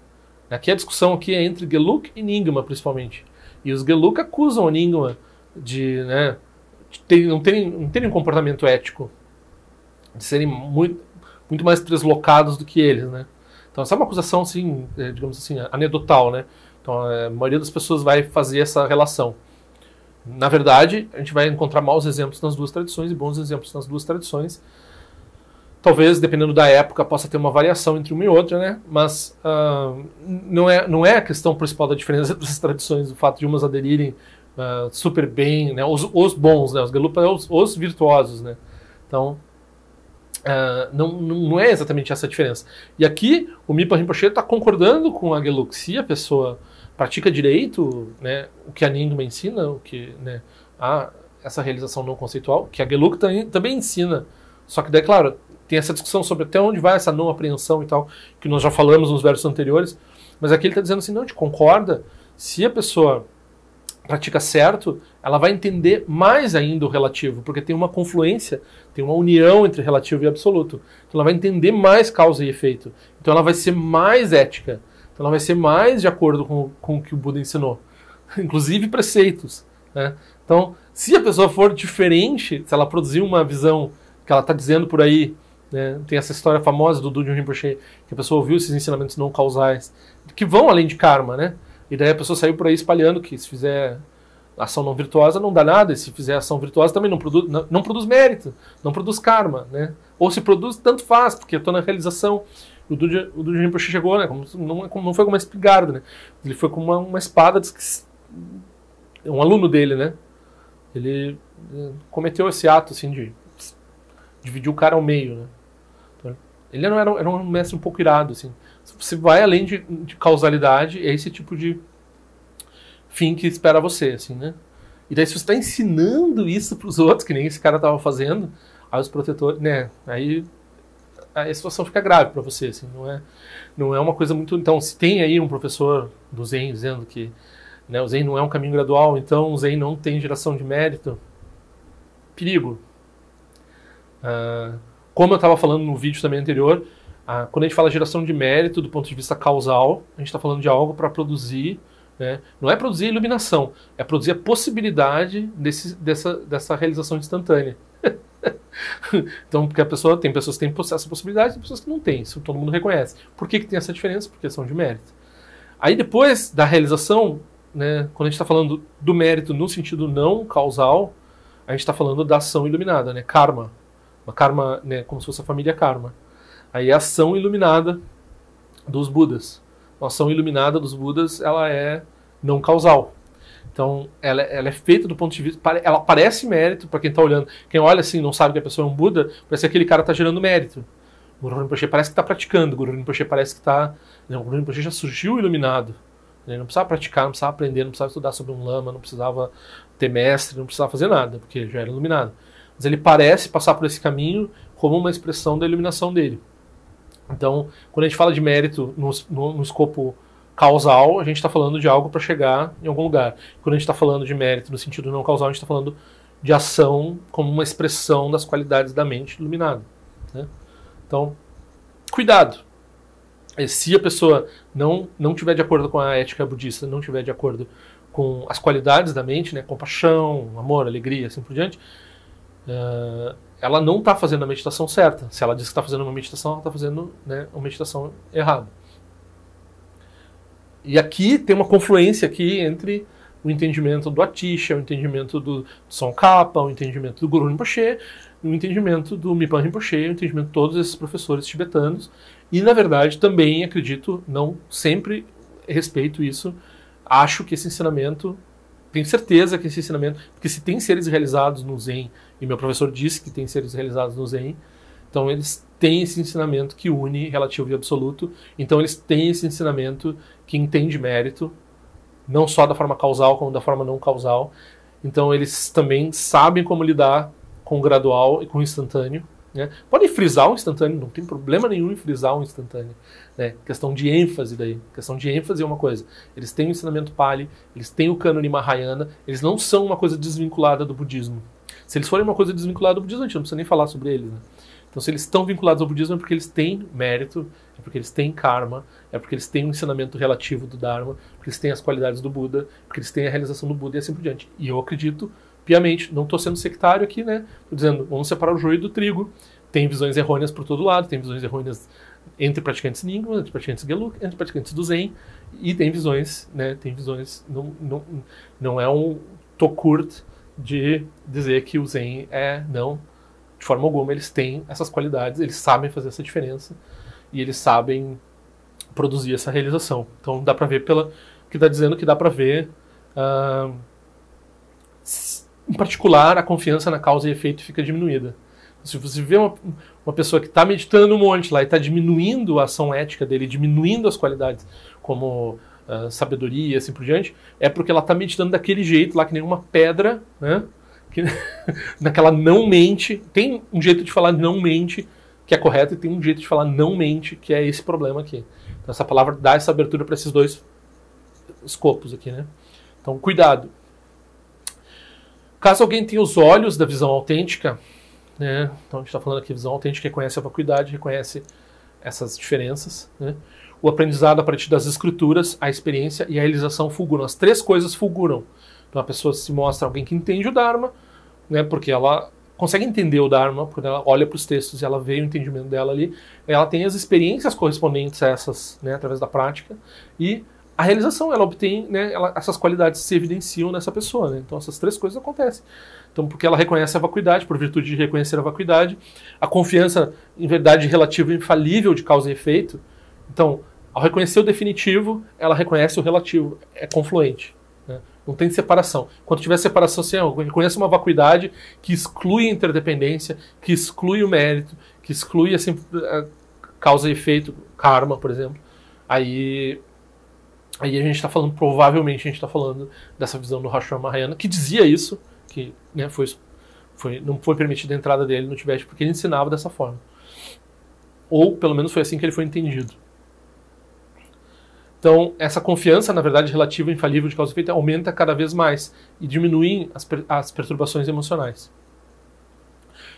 Aqui a discussão aqui é entre Geluk e Nyingma, principalmente. E os Geluk acusam o Nyingma de, né, não terem um comportamento ético, de serem muito mais deslocados do que eles, né? Então essa é uma acusação, assim, digamos assim, anedotal, né? Então a maioria das pessoas vai fazer essa relação. Na verdade, a gente vai encontrar maus exemplos nas duas tradições e bons exemplos nas duas tradições. Talvez, dependendo da época, possa ter uma variação entre uma e outra, né? Mas não é a questão principal da diferença entre as tradições, o fato de umas aderirem super bem, né? Os bons, né? Os Gelupa, os virtuosos, né? Então, não é exatamente essa a diferença. E aqui, o Mipa Rinpoche está concordando com a Geluk. Se a pessoa pratica direito, né, o que a Nyingma ensina, o que, né, essa realização não conceitual, que a Geluk também ensina. Só que daí, claro, tem essa discussão sobre até onde vai essa não apreensão e tal, que nós já falamos nos versos anteriores, mas aqui ele está dizendo assim, não, a gente concorda, se a pessoa pratica certo, ela vai entender mais ainda o relativo, porque tem uma confluência, tem uma união entre relativo e absoluto. Então ela vai entender mais causa e efeito. Então ela vai ser mais ética. Então ela vai ser mais de acordo com o que o Buda ensinou. Inclusive preceitos, né? Então, se a pessoa for diferente, se ela produzir uma visão que ela está dizendo por aí, né, tem essa história famosa do Dudjom Rinpoche, que a pessoa ouviu esses ensinamentos não causais, que vão além de karma, né? E daí a pessoa saiu por aí espalhando que se fizer ação não virtuosa não dá nada, e se fizer ação virtuosa também não produz mérito, não produz karma, né? Ou se produz, tanto faz, porque eu estou na realização. O Dudjom Rinpoche chegou, né? Não foi com uma espingarda, né? Ele foi com uma espada, um aluno dele, né? Ele cometeu esse ato, assim, de dividir o cara ao meio, né? Então, ele era um mestre um pouco irado, assim. Você vai além de causalidade, é esse tipo de fim que espera você, assim, né? E daí se você está ensinando isso para os outros, que nem esse cara estava fazendo, aí os protetores, né? Aí a situação fica grave para você, assim, não é uma coisa muito... Então, se tem aí um professor do Zen dizendo que, né, o Zen não é um caminho gradual, então o Zen não tem geração de mérito, perigo. Como eu estava falando no vídeo também anterior, quando a gente fala geração de mérito do ponto de vista causal, a gente está falando de algo para produzir, né? Não é produzir iluminação, é produzir a possibilidade dessa realização instantânea. Então, porque tem pessoas que têm essa possibilidade e pessoas que não têm, isso todo mundo reconhece. Por que tem essa diferença? Por questão de mérito. Aí depois da realização, né, quando a gente está falando do mérito no sentido não causal, a gente está falando da ação iluminada, né? Karma. Uma karma, né, como se fosse a família karma. Aí a ação iluminada dos Budas. A ação iluminada dos Budas, ela é não causal. Então, ela é feita do ponto de vista... Ela parece mérito para quem está olhando. Quem olha assim não sabe que a pessoa é um Buda, parece que aquele cara está gerando mérito. O Guru Rinpoche parece que está praticando. O Guru Rinpoche parece que está... O Guru Rinpoche já surgiu iluminado. Ele não precisava praticar, não precisava aprender, não precisava estudar sobre um lama, não precisava ter mestre, não precisava fazer nada, porque já era iluminado. Mas ele parece passar por esse caminho como uma expressão da iluminação dele. Então, quando a gente fala de mérito no escopo causal, a gente está falando de algo para chegar em algum lugar. Quando a gente está falando de mérito no sentido não causal, a gente está falando de ação como uma expressão das qualidades da mente iluminada, né? Então, cuidado. Se a pessoa não tiver de acordo com a ética budista, não tiver de acordo com as qualidades da mente, né, compaixão, amor, alegria, assim por diante, ela não está fazendo a meditação certa. Se ela diz que está fazendo uma meditação, ela está fazendo, né, uma meditação errada. E aqui tem uma confluência aqui entre o entendimento do Atisha, o entendimento do Tsongkhapa, o entendimento do Guru Rinpoche, o entendimento do Mipan Rinpoche, o entendimento de todos esses professores tibetanos. E, na verdade, também acredito, não sempre respeito isso, acho que esse ensinamento, tenho certeza que esse ensinamento, porque se tem seres realizados no Zen, e meu professor disse que tem seres realizados no Zen, então eles têm esse ensinamento que une relativo e absoluto, então eles têm esse ensinamento que entende mérito, não só da forma causal, como da forma não causal. Então eles também sabem como lidar com o gradual e com o instantâneo, né? Podem frisar o instantâneo, não tem problema nenhum em frisar o instantâneo, né? Questão de ênfase daí. Questão de ênfase é uma coisa. Eles têm o ensinamento Pali, eles têm o cânone Mahayana, eles não são uma coisa desvinculada do budismo. Se eles forem uma coisa desvinculada do budismo, a gente não precisa nem falar sobre eles, né? Então, se eles estão vinculados ao budismo é porque eles têm mérito, é porque eles têm karma, é porque eles têm um ensinamento relativo do Dharma, porque eles têm as qualidades do Buda, porque eles têm a realização do Buda e assim por diante. E eu acredito piamente. Não estou sendo sectário aqui, né? Estou dizendo, vamos separar o joio do trigo. Tem visões errôneas por todo lado, tem visões errôneas entre praticantes Nyingma, entre praticantes Gelug, entre praticantes do Zen, e tem visões, né? Tem visões, não é um tokurt de dizer que o Zen não, de forma alguma. Eles têm essas qualidades, eles sabem fazer essa diferença e eles sabem produzir essa realização. Então dá para ver que está dizendo que dá para ver, em particular, a confiança na causa e efeito fica diminuída. Se você vê uma pessoa que está meditando um monte lá e está diminuindo a ação ética dele, diminuindo as qualidades como sabedoria e assim por diante, é porque ela está meditando daquele jeito lá, que nem uma pedra, né? Naquela não mente. Tem um jeito de falar não mente que é correto e tem um jeito de falar não mente que é esse problema aqui. Então essa palavra dá essa abertura para esses dois escopos aqui, né? Então cuidado. Caso alguém tenha os olhos da visão autêntica, né? Então a gente está falando aqui, visão autêntica reconhece a vacuidade, reconhece essas diferenças, né? O aprendizado a partir das escrituras, a experiência e a realização fulguram. As três coisas fulguram. Então a pessoa se mostra alguém que entende o Dharma, né? Porque ela consegue entender o Dharma, porque ela olha para os textos e ela vê o entendimento dela ali. Ela tem as experiências correspondentes a essas, né? Através da prática. E a realização, ela obtém, né? Essas qualidades se evidenciam nessa pessoa, né? Então essas três coisas acontecem. Então, porque ela reconhece a vacuidade, por virtude de reconhecer a vacuidade, a confiança em verdade relativa e infalível de causa e efeito. Então, ao reconhecer o definitivo, ela reconhece o relativo, é confluente, né? Não tem separação. Quando tiver separação, você reconhece uma vacuidade que exclui a interdependência, que exclui o mérito, que exclui assim, a causa e efeito, karma, por exemplo. Aí a gente está falando, provavelmente a gente está falando dessa visão do Harsha Mahayana, que dizia isso, que, né, não foi permitida a entrada dele no Tibete porque ele ensinava dessa forma. Ou, pelo menos, foi assim que ele foi entendido. Então, essa confiança, na verdade, relativa e infalível de causa e efeito aumenta cada vez mais e diminui as perturbações emocionais.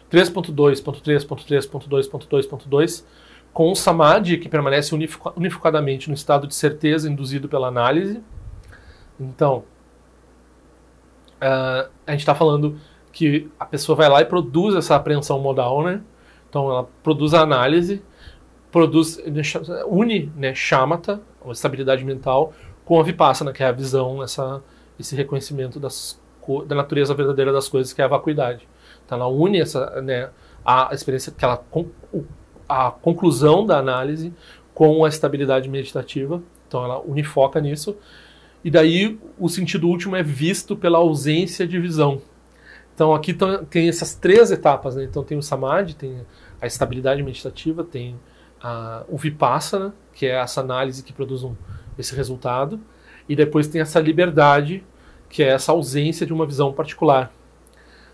3.2.3.3.2.2.2 com o Samadhi, que permanece unificadamente no estado de certeza induzido pela análise. Então, a gente está falando que a pessoa vai lá e produz essa apreensão modal, né? Então ela produz a análise, une, né, shamatha, a estabilidade mental, com a vipassana, que é a visão, esse reconhecimento da natureza verdadeira das coisas, que é a vacuidade. Então ela une a experiência, a conclusão da análise com a estabilidade meditativa. Então ela unifoca nisso. E daí o sentido último é visto pela ausência de visão. Então aqui tem essas três etapas, né? Então tem o Samadhi, tem a estabilidade meditativa, tem o Vipassana, que é essa análise que produz esse resultado, e depois tem essa liberdade, que é essa ausência de uma visão particular.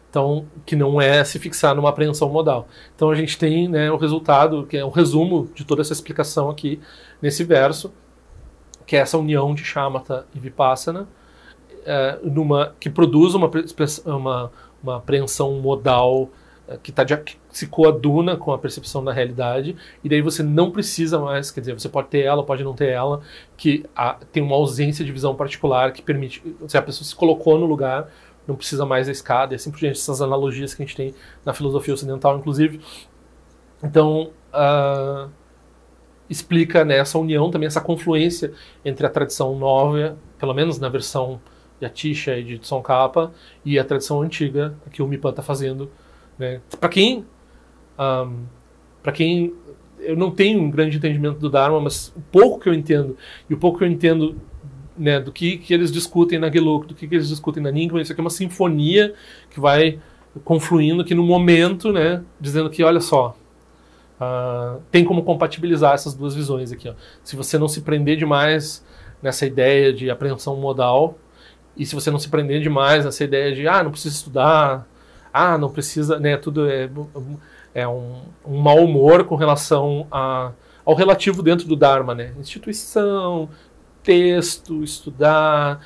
Então, que não é se fixar numa apreensão modal. Então a gente tem, né, o resultado, que é o resumo de toda essa explicação aqui nesse verso, que é essa união de shamatha e vipassana, que produz uma apreensão modal que se coaduna com a percepção da realidade, e daí você não precisa mais, quer dizer, você pode ter ela, pode não ter ela, que tem uma ausência de visão particular que permite, se a pessoa se colocou no lugar, não precisa mais da escada, e assim por diante, essas analogias que a gente tem na filosofia ocidental, inclusive. Então, explica, né, essa união também, essa confluência entre a tradição nova, pelo menos na versão de Atisha e de Tsongkhapa, e a tradição antiga que o Mipan está fazendo, né? Para quem eu não tenho um grande entendimento do Dharma, mas o pouco que eu entendo, e o pouco que eu entendo, né, do que eles discutem na Gelug, do que eles discutem na Nyingma, isso aqui é uma sinfonia que vai confluindo aqui no momento, né, dizendo que, olha só, tem como compatibilizar essas duas visões aqui, ó. Se você não se prender demais nessa ideia de apreensão modal, e se você não se prender demais nessa ideia de não precisa estudar, não precisa, né, tudo é um mau humor com relação ao relativo dentro do Dharma, né, instituição, texto, estudar,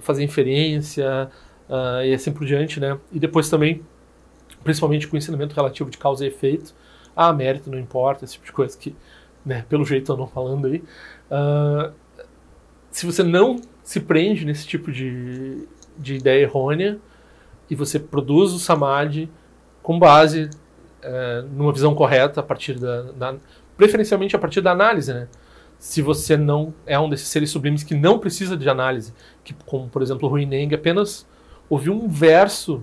fazer inferência, e assim por diante, né, e depois também, principalmente com o ensinamento relativo de causa e efeito, mérito não importa, esse tipo de coisa que, né, pelo jeito eu não falando aí, se você não se prende nesse tipo de ideia errônea, e você produz o samadhi com base numa visão correta, a partir preferencialmente a partir da análise, né? Se você não é um desses seres sublimes que não precisa de análise, que, como por exemplo o Huineng apenas ouviu um verso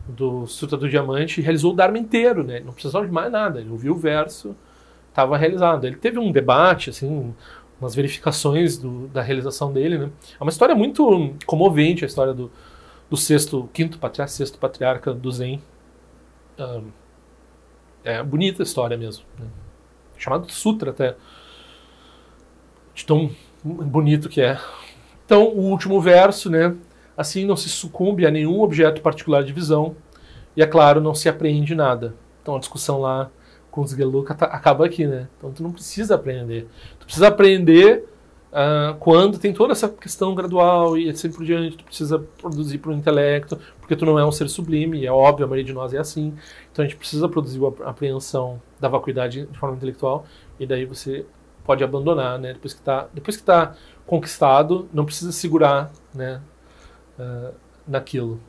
do Sutra do Diamante e realizou o Dharma inteiro, né? Não precisava de mais nada, ele ouviu o verso, estava realizado. Ele teve um debate, assim, umas verificações da realização dele, né? É uma história muito comovente, a história do sexto patriarca do Zen. É bonita a história mesmo, né? Chamado de Sutra até, de tão bonito que é. Então, o último verso, né? Assim não se sucumbe a nenhum objeto particular de visão e, é claro, não se apreende nada. Então a discussão lá com os Geluk acaba aqui, né? Então tu não precisa aprender. Tu precisa aprender quando tem toda essa questão gradual e assim por diante. Tu precisa produzir para o intelecto, porque tu não é um ser sublime, e é óbvio, a maioria de nós é assim. Então a gente precisa produzir a apreensão da vacuidade de forma intelectual, e daí você pode abandonar, né? Depois que tá conquistado, não precisa segurar, né? Naquilo.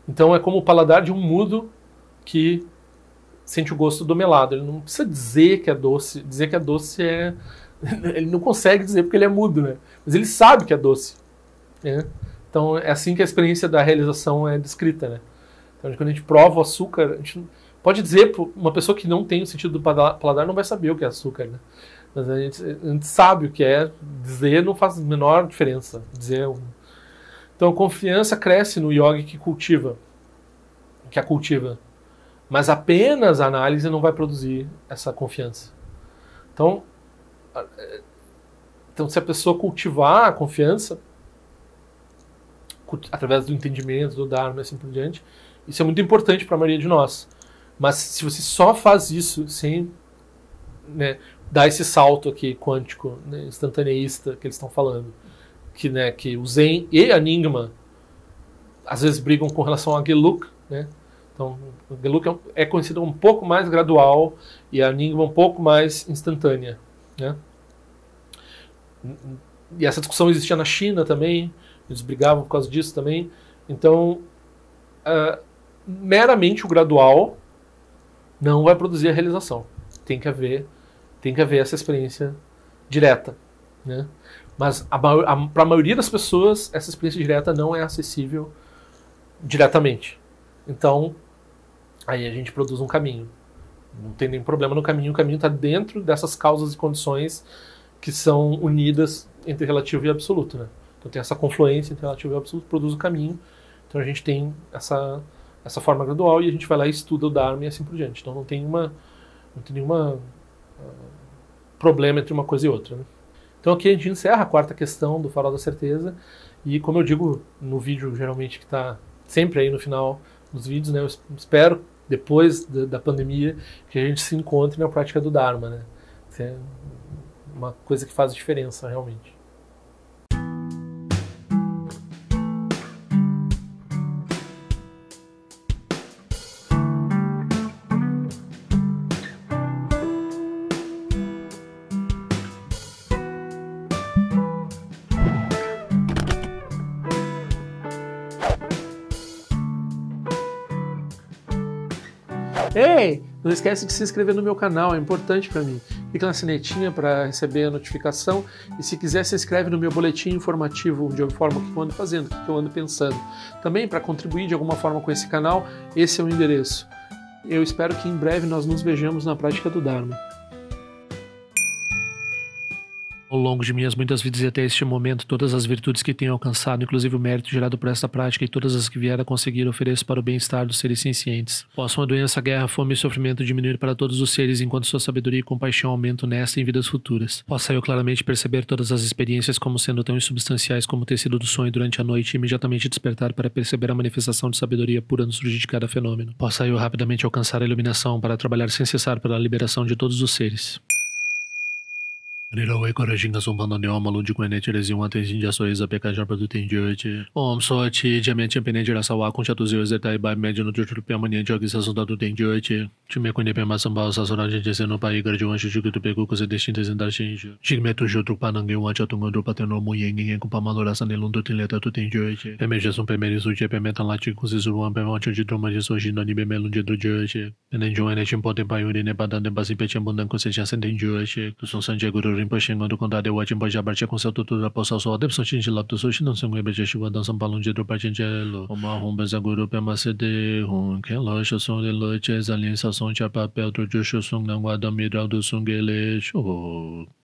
Então é como o paladar de um mudo que sente o gosto do melado. Ele não precisa dizer que é doce. Dizer que é doce ele não consegue dizer porque ele é mudo, né? Mas ele sabe que é doce, né? Então é assim que a experiência da realização é descrita, né? Então quando a gente prova o açúcar, a gente pode dizer, uma pessoa que não tem o sentido do paladar não vai saber o que é açúcar, né? Mas a gente sabe o que é. Dizer não faz a menor diferença. Então a confiança cresce no yogi que a cultiva. Mas apenas a análise não vai produzir essa confiança. Então se a pessoa cultivar a confiança através do entendimento, do Dharma e assim por diante, isso é muito importante para a maioria de nós. Mas se você só faz isso sem, né, dar esse salto aqui quântico, né, instantaneísta que eles estão falando, que o Zen e a Nyingma às vezes brigam com relação a Geluk, né? Então, o Geluk é conhecido um pouco mais gradual e a Nyingma um pouco mais instantânea, né? E essa discussão existia na China também, eles brigavam por causa disso também. Então, meramente o gradual não vai produzir a realização. Tem que haver essa experiência direta, né? Mas para a maioria das pessoas, essa experiência direta não é acessível diretamente. Então, aí a gente produz um caminho. Não tem nenhum problema no caminho. O caminho está dentro dessas causas e condições que são unidas entre relativo e absoluto, né? Então tem essa confluência entre relativo e absoluto, produz o caminho. Então a gente tem essa forma gradual e a gente vai lá e estuda o Dharma e assim por diante. Então não tem nenhuma problema entre uma coisa e outra, né? Então aqui a gente encerra a quarta questão do Farol da Certeza, e como eu digo no vídeo, geralmente, que está sempre aí no final dos vídeos, né, eu espero, depois da pandemia, que a gente se encontre na prática do Dharma, né? Isso é uma coisa que faz diferença, realmente. Ei, não esquece de se inscrever no meu canal, é importante para mim. Clica na sinetinha para receber a notificação, e se quiser se inscreve no meu boletim informativo de alguma forma que eu ando fazendo, que eu ando pensando. Também, para contribuir de alguma forma com esse canal, esse é o endereço. Eu espero que em breve nós nos vejamos na prática do Dharma. Ao longo de minhas muitas vidas e até este momento, todas as virtudes que tenho alcançado, inclusive o mérito gerado por esta prática, e todas as que vier a conseguir, ofereço para o bem-estar dos seres sencientes. Possam a doença, a guerra, a fome e o sofrimento diminuir para todos os seres, enquanto sua sabedoria e compaixão aumentam nesta e em vidas futuras. Possa eu claramente perceber todas as experiências como sendo tão insubstanciais como o tecido do sonho durante a noite, e imediatamente despertar para perceber a manifestação de sabedoria pura no surgir de cada fenômeno. Possa eu rapidamente alcançar a iluminação para trabalhar sem cessar pela liberação de todos os seres. Nira wei kora shinga songpang na niwa malung jikwen ne chere zingwa ten xin jia so iza pe kan sharpa tu ten jio che. Om so chi jian chen pe ne jira sa wa kong sha tu zio ze tai bai me jino tu chulu pya ma nian jio ki sa song ta tu ten jio che. Chi me kwen ne pe ma samba sa so ran chen che se no pa i gar jo wan shu tu pe ku se de xin te zen dar xin shu. Chi me tu jo tu pa nang ge wan cha tu ngon tu pa ten no mo yen ngen ku pa ma lo la san ne lung tu ten le ta tu ten jio che. Pe me je song pe me ni su che pe me tan la chi ku se su wan pe ma chen chi tu ma je so xin na ni be me lung je tu jio che. Pe ne jo wan ne chen po ten pa yu ne pa dan den pa si pe chen bon dan ku se chan sen ten jio che. Tu song san je gu ru rin pa shen ngon tu kong da de wa chen pa ja bar che kong sa tu tu ra pa sa so de so chin chi lap tu so shin non se ngwe be che shi wa dan sam pa lung je tu pa chen che lo. O ma hong ben sa gu ru pe ma se de hong ken lo sho song de lo che zan lin sa song cha pa pe tu ju sho song nang wa da mi ra du song ge le sho.